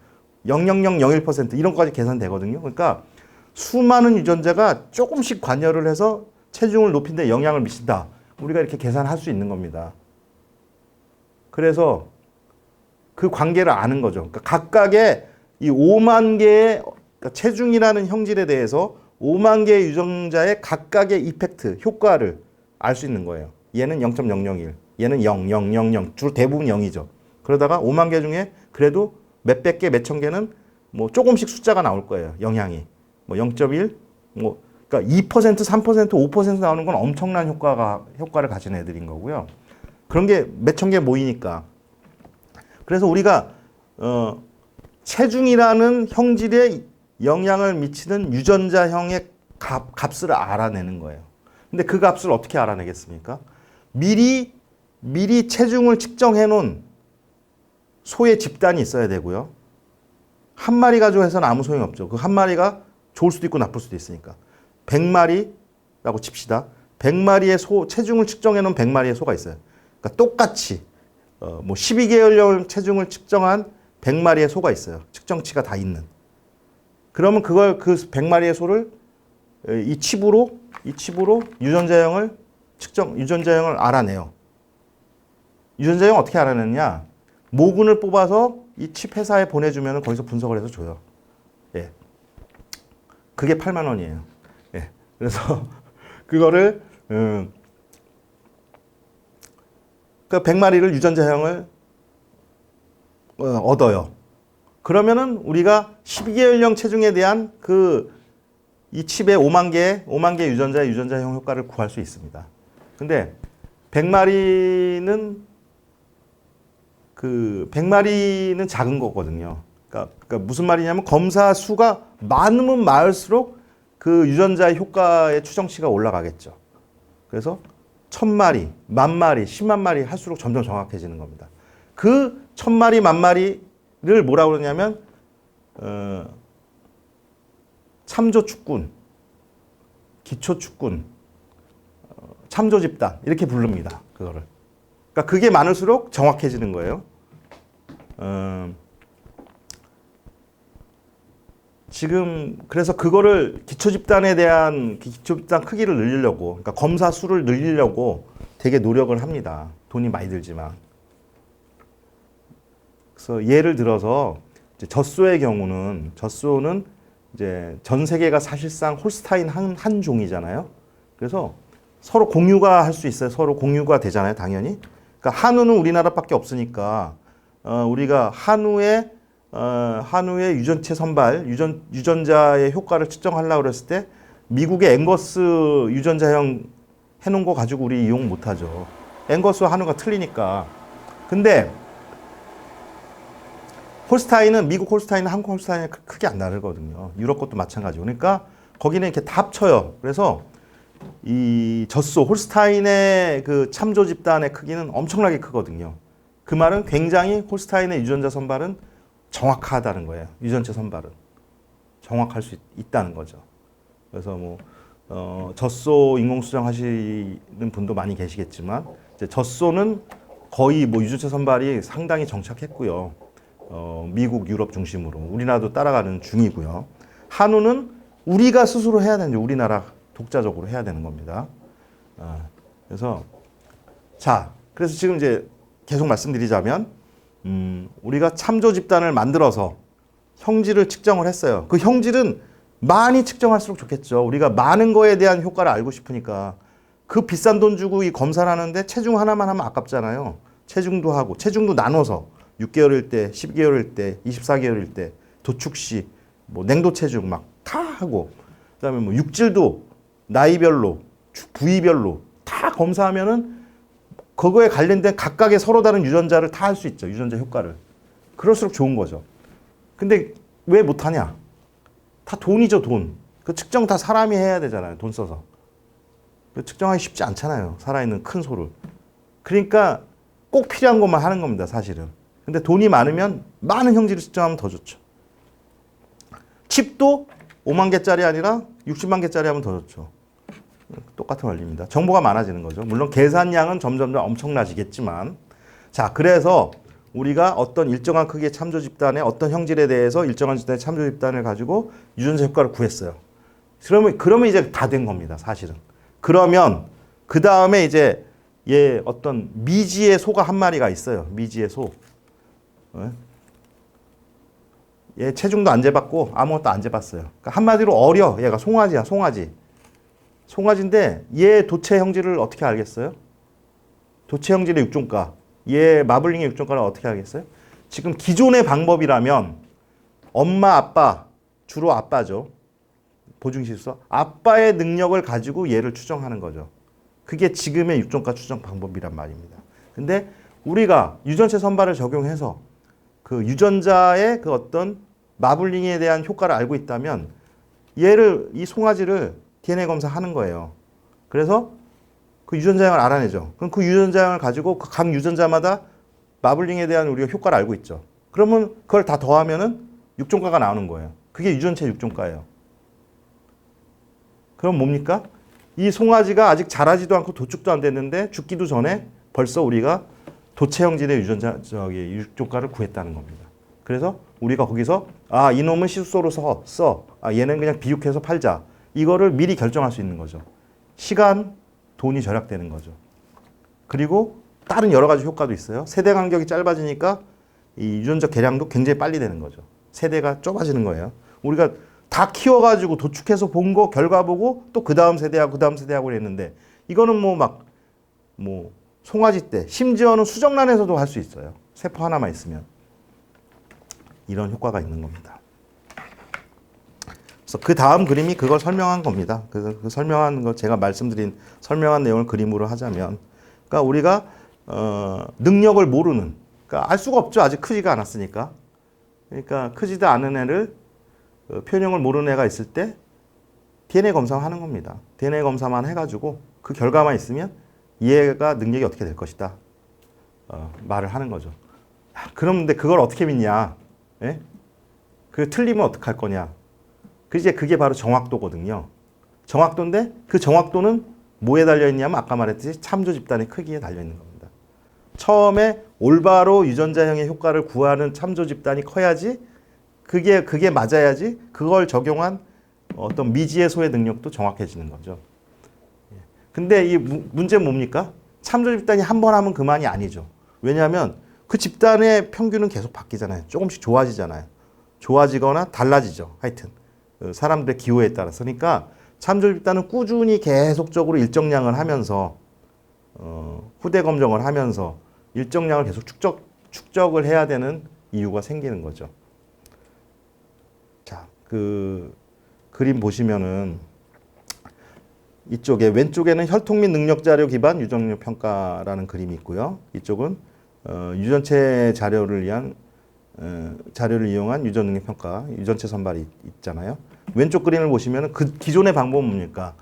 0.0001% 이런 거까지 계산되거든요. 그러니까 수많은 유전자가 조금씩 관여를 해서 체중을 높인 데 영향을 미친다. 우리가 이렇게 계산할 수 있는 겁니다. 그래서 그 관계를 아는 거죠. 그러니까 각각의 이 5만 개의 그러니까 체중이라는 형질에 대해서 5만 개의 유전자의 각각의 이펙트, 효과를 알 수 있는 거예요. 얘는 0.001, 얘는 0, 0, 0, 0, 주로 대부분 0이죠. 그러다가 5만 개 중에 그래도 몇백 개, 몇천 개는 뭐 조금씩 숫자가 나올 거예요. 영향이. 뭐 0.1, 뭐 그러니까 2%, 3%, 5% 나오는 건 엄청난 효과를 가진 애들인 거고요. 그런 게 몇천 개 모이니까. 그래서 우리가 체중이라는 형질에 영향을 미치는 유전자형의 값을 알아내는 거예요. 근데 그 값을 어떻게 알아내겠습니까? 미리 미리 체중을 측정해 놓은 소의 집단이 있어야 되고요. 한 마리 가지고 해서는 아무 소용이 없죠. 그 한 마리가 좋을 수도 있고 나쁠 수도 있으니까. 100마리라고 칩시다. 100마리의 소, 체중을 측정해 놓은 100마리의 소가 있어요. 그러니까 똑같이 뭐 12개월령 체중을 측정한 100마리의 소가 있어요. 측정치가 다 있는. 그러면 그걸 그 100마리의 소를 이 칩으로 유전자형을 유전자형을 알아내요. 유전자형 어떻게 알아내느냐? 모근을 뽑아서 이 칩 회사에 보내주면 거기서 분석을 해서 줘요. 예. 그게 8만 원이에요. 예. 그래서 그거를 그 100마리를 유전자형을 얻어요. 그러면은 우리가 12개월령 체중에 대한 이 칩의 5만 개 유전자의 유전자형 효과를 구할 수 있습니다. 근데 100마리는 100마리는 작은 거거든요. 그러니까 무슨 말이냐면 검사 수가 많으면 많을수록 그 유전자의 효과의 추정치가 올라가겠죠. 그래서 1000마리, 10,000마리, 10만 마리 할수록 점점 정확해지는 겁니다. 그 1000마리, 10,000마리를 뭐라고 그러냐면 참조축군, 기초축군, 참조집단 이렇게 부릅니다. 그거를. 그러니까 그게 많을수록 정확해지는 거예요. 지금 그래서 그거를 기초집단에 대한 기초집단 크기를 늘리려고, 그러니까 검사 수를 늘리려고 되게 노력을 합니다. 돈이 많이 들지만. 그래서 예를 들어서 이제 젖소의 경우는 젖소는 이제 전 세계가 사실상 홀스타인 한 종이잖아요. 그래서 서로 공유가 할 수 있어요. 서로 공유가 되잖아요, 당연히. 그러니까 한우는 우리나라밖에 없으니까 우리가 한우의 유전체 선발, 유전자의 효과를 측정하려고 그랬을 때 미국의 앵거스 유전자형 해놓은 거 가지고 우리 이용 못하죠. 앵거스와 한우가 틀리니까. 근데 홀스타인은 미국 홀스타인은 한국 홀스타인이 크게 안 다르거든요. 유럽 것도 마찬가지고. 그러니까 거기는 이렇게 다 합쳐요. 그래서 이 젖소 홀스타인의 그 참조 집단의 크기는 엄청나게 크거든요. 그 말은 굉장히 홀스타인의 유전자 선발은 정확하다는 거예요. 유전체 선발은 정확할 수 있다는 거죠. 그래서 젖소 인공수정 하시는 분도 많이 계시겠지만 이제 젖소는 거의 유전체 선발이 상당히 정착했고요. 미국, 유럽 중심으로 우리나라도 따라가는 중이고요. 한우는 우리가 스스로 해야 되는, 우리나라 독자적으로 해야 되는 겁니다. 그래서 그래서 지금 이제 계속 말씀드리자면 우리가 참조 집단을 만들어서 형질을 측정을 했어요. 그 형질은 많이 측정할수록 좋겠죠. 우리가 많은 거에 대한 효과를 알고 싶으니까. 그 비싼 돈 주고 이 검사를 하는데 체중 하나만 하면 아깝잖아요. 체중도 하고 체중도 나눠서 6개월일 때, 12개월일 때, 24개월일 때, 도축시, 냉도 체중 막 다 하고, 그다음에 육질도 나이별로, 부위별로 다 검사하면은 그거에 관련된 각각의 서로 다른 유전자를 다 할 수 있죠. 유전자 효과를. 그럴수록 좋은 거죠. 근데 왜 못하냐? 다 돈이죠, 돈. 그 측정 다 사람이 해야 되잖아요. 돈 써서. 측정하기 쉽지 않잖아요. 살아있는 큰 소를. 그러니까 꼭 필요한 것만 하는 겁니다, 사실은. 근데 돈이 많으면 많은 형질을 측정하면 더 좋죠. 칩도 5만 개짜리 아니라 60만 개짜리 하면 더 좋죠. 똑같은 원리입니다. 정보가 많아지는 거죠. 물론 계산량은 점점 엄청나지겠지만. 자, 그래서 우리가 어떤 일정한 크기의 참조 집단의 어떤 형질에 대해서 일정한 집단의 참조 집단을 가지고 유전자 효과를 구했어요. 그러면 이제 다 된 겁니다, 사실은. 그러면 그 다음에 이제 어떤 미지의 소가 한 마리가 있어요. 미지의 소. 얘 체중도 안 재봤고 아무것도 안 재봤어요. 그러니까 한마디로 어려. 얘가 송아지야, 송아지. 송아지인데 얘 도체 형질을 어떻게 알겠어요? 도체 형질의 육종가. 얘 마블링의 육종가를 어떻게 알겠어요? 지금 기존의 방법이라면 엄마, 아빠, 주로 아빠죠. 보증실서. 아빠의 능력을 가지고 얘를 추정하는 거죠. 그게 지금의 육종가 추정 방법이란 말입니다. 근데 우리가 유전체 선발을 적용해서 그 유전자의 그 어떤 마블링에 대한 효과를 알고 있다면 이 송아지를 DNA 검사하는 거예요. 그래서 그 유전자형을 알아내죠. 그럼 그 유전자형을 가지고 그 각 유전자마다 마블링에 대한 우리가 효과를 알고 있죠. 그러면 그걸 다 더하면은 육종가가 나오는 거예요. 그게 유전체 육종가예요. 그럼 뭡니까? 이 송아지가 아직 자라지도 않고 도축도 안 됐는데 죽기도 전에 벌써 우리가 도체형질의 육종가를 구했다는 겁니다. 그래서 우리가 거기서 이놈은 시소로 써. 얘는 그냥 비육해서 팔자. 이거를 미리 결정할 수 있는 거죠. 시간, 돈이 절약되는 거죠. 그리고 다른 여러 가지 효과도 있어요. 세대 간격이 짧아지니까 이 유전적 개량도 굉장히 빨리 되는 거죠. 세대가 좁아지는 거예요. 우리가 다 키워가지고 도축해서 본 거 결과 보고 또 그 다음 세대하고 그 다음 세대하고 했는데 이거는 송아지 때 심지어는 수정란에서도 할 수 있어요. 세포 하나만 있으면 이런 효과가 있는 겁니다. 그래서 그 다음 그림이 그걸 설명한 겁니다. 그래서 그 설명한 거 제가 설명한 내용을 그림으로 하자면, 그러니까 우리가 능력을 모르는, 그러니까 알 수가 없죠. 아직 크지가 않았으니까. 그러니까 크지도 않은 애를 표현형을 모르는 애가 있을 때 DNA 검사를 하는 겁니다. DNA 검사만 해가지고 그 결과만 있으면 얘가 능력이 어떻게 될 것이다 말을 하는 거죠. 그런데 그걸 어떻게 믿냐? 예? 그 틀리면 어떡할 거냐? 그게 바로 정확도거든요. 정확도인데 그 정확도는 뭐에 달려 있냐면 아까 말했듯이 참조 집단의 크기에 달려 있는 겁니다. 처음에 올바로 유전자형의 효과를 구하는 참조 집단이 커야지 그게 맞아야지 그걸 적용한 어떤 미지의 능력도 정확해지는 거죠. 근데 이 문제는 뭡니까? 참조 집단이 한 번 하면 그만이 아니죠. 왜냐하면 그 집단의 평균은 계속 바뀌잖아요. 조금씩 좋아지잖아요. 좋아지거나 달라지죠. 하여튼 사람들의 기호에 따라서. 그러니까 참조 집단은 꾸준히 계속적으로 일정량을 하면서 후대 검정을 하면서 일정량을 계속 축적을 해야 되는 이유가 생기는 거죠. 자, 그 그림 보시면은 이쪽에 왼쪽에는 혈통 및 능력 자료 기반 유전 능력 평가라는 그림이 있고요. 이쪽은 유전체 자료를 이용한 유전 능력 평가, 유전체 선발이 있잖아요. 왼쪽 그림을 보시면 그 기존의 방법은 뭡니까?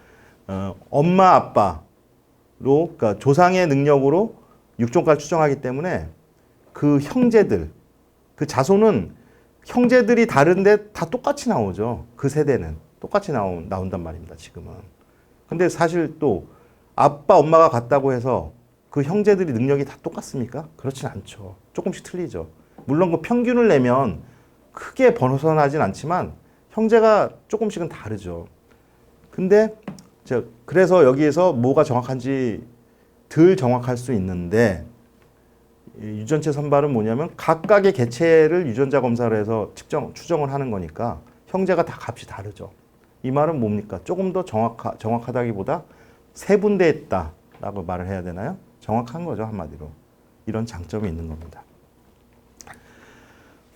엄마 아빠로, 그러니까 조상의 능력으로 육종가를 추정하기 때문에 그 형제들, 그 자손은 형제들이 다른데 다 똑같이 나오죠. 그 세대는 똑같이 나온단 말입니다. 지금은. 근데 사실 또 아빠, 엄마가 같다고 해서 그 형제들이 능력이 다 똑같습니까? 그렇진 않죠. 조금씩 틀리죠. 물론 그 평균을 내면 크게 벗어나진 않지만 형제가 조금씩은 다르죠. 근데 그래서 여기에서 뭐가 정확한지 덜 정확할 수 있는데 유전체 선발은 뭐냐면 각각의 개체를 유전자 검사를 해서 추정을 하는 거니까 형제가 다 값이 다르죠. 이 말은 뭡니까? 조금 더 정확하다기보다 세분화했다라고 말을 해야 되나요? 정확한 거죠, 한마디로. 이런 장점이 있는 겁니다.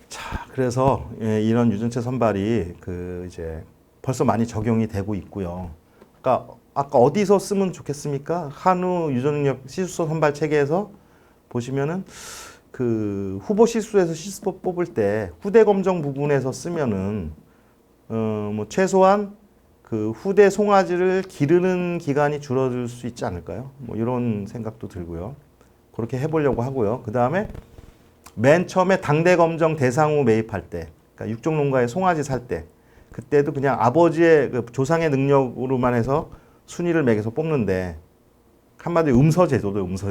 자, 그래서 이런 유전체 선발이 이제 벌써 많이 적용이 되고 있고요. 그러니까 아까 어디서 쓰면 좋겠습니까? 한우 유전능력 시수소 선발 체계에서 보시면은 그 후보 시수에서 시수소 뽑을 때 후대 검정 부분에서 쓰면은 최소한 그 후대 송아지를 기르는 기간이 줄어들 수 있지 않을까요? 이런 생각도 들고요. 그렇게 해보려고 하고요. 그 다음에 맨 처음에 당대 검정 대상우 매입할 때, 그러니까 육종농가에 송아지 살 때, 그때도 그냥 아버지의 그 조상의 능력으로만 해서 순위를 매겨서 뽑는데, 한마디로 음서 제도도 음서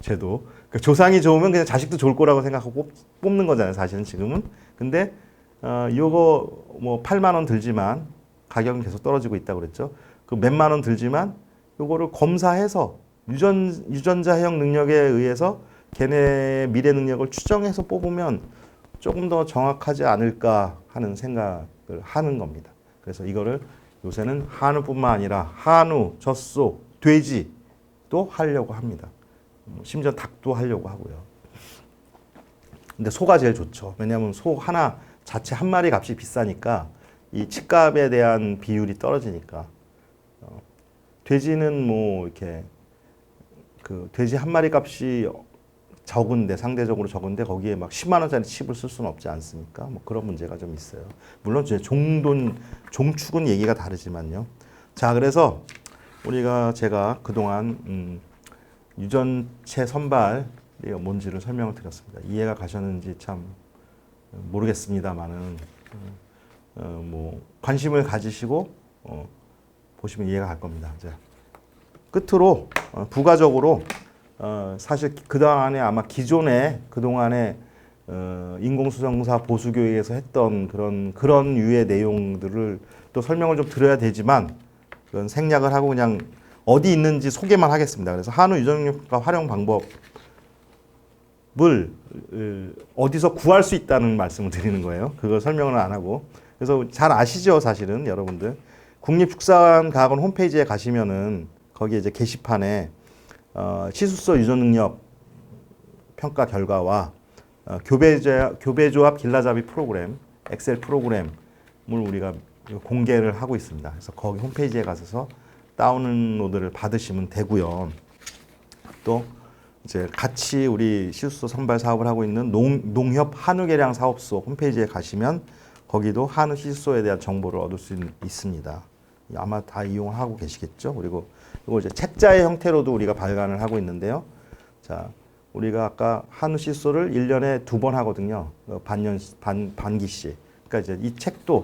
제도. 그러니까 조상이 좋으면 그냥 자식도 좋을 거라고 생각하고 뽑는 거잖아요, 사실은 지금은. 근데 요거 8만 원 들지만 가격은 계속 떨어지고 있다고 그랬죠. 그 몇만 원 들지만 요거를 검사해서 유전자형 능력에 의해서 걔네 미래 능력을 추정해서 뽑으면 조금 더 정확하지 않을까 하는 생각을 하는 겁니다. 그래서 이거를 요새는 한우뿐만 아니라 한우, 젖소, 돼지도 하려고 합니다. 심지어 닭도 하려고 하고요. 근데 소가 제일 좋죠. 왜냐하면 소 하나 자체 한 마리 값이 비싸니까 이 치값에 대한 비율이 떨어지니까. 돼지는 이렇게 그 돼지 한 마리 값이 적은데, 상대적으로 적은데 거기에 막 10만 원짜리 칩을 쓸 수는 없지 않습니까? 그런 문제가 좀 있어요. 물론 종축은 얘기가 다르지만요. 자, 그래서 제가 그동안 유전체 선발이 뭔지를 설명을 드렸습니다. 이해가 가셨는지 참 모르겠습니다만은 뭐 관심을 가지시고 보시면 이해가 갈 겁니다. 이제 끝으로 부가적으로 사실 그동안에 아마 기존에 그동안에 인공수정사 보수교육에서 했던 그런 유의 내용들을 또 설명을 좀 드려야 되지만 그건 생략을 하고 그냥 어디 있는지 소개만 하겠습니다. 그래서 한우 유전력과 활용 방법을 어디서 구할 수 있다는 말씀을 드리는 거예요. 그걸 설명을 안 하고. 그래서 잘 아시죠, 사실은 여러분들. 국립축산과학원 홈페이지에 가시면은 거기에 이제 게시판에 시수소 유전 능력 평가 결과와 교배조합 길라잡이 프로그램, 엑셀 프로그램을 우리가 공개를 하고 있습니다. 그래서 거기 홈페이지에 가셔서 다운로드를 받으시면 되고요. 또 이제 같이 우리 시수소 선발 사업을 하고 있는 농협 한우계량 사업소 홈페이지에 가시면 거기도 한우 시수소에 대한 정보를 얻을 수 있습니다. 아마 다 이용하고 계시겠죠. 그리고 이거 이제 책자의 형태로도 우리가 발간을 하고 있는데요. 자, 우리가 아까 한우 시수소를 1년에 2번 하거든요. 반기씩. 그러니까 이제 이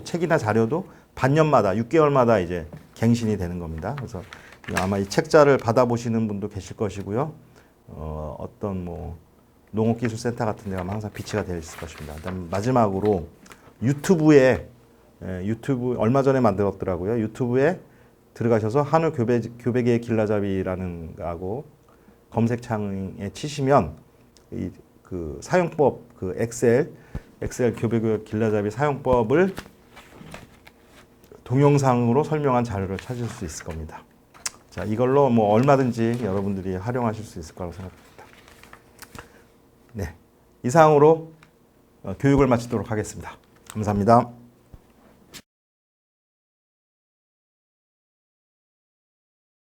책이나 자료도 반년마다 6개월마다 이제 갱신이 되는 겁니다. 그래서 아마 이 책자를 받아보시는 분도 계실 것이고요. 어떤 뭐 농업기술센터 같은 데 가면 항상 비치가 되어 있을 것입니다. 그다음 마지막으로 유튜브 얼마 전에 만들었더라고요. 유튜브에 들어가셔서 한우 교배계의 길라잡이라는 거하고 검색창에 치시면 그 사용법, 그 엑셀 교배계 길라잡이 사용법을 동영상으로 설명한 자료를 찾을 수 있을 겁니다. 자, 이걸로 뭐 얼마든지 여러분들이 활용하실 수 있을 거라고 생각합니다. 네, 이상으로 교육을 마치도록 하겠습니다. 감사합니다.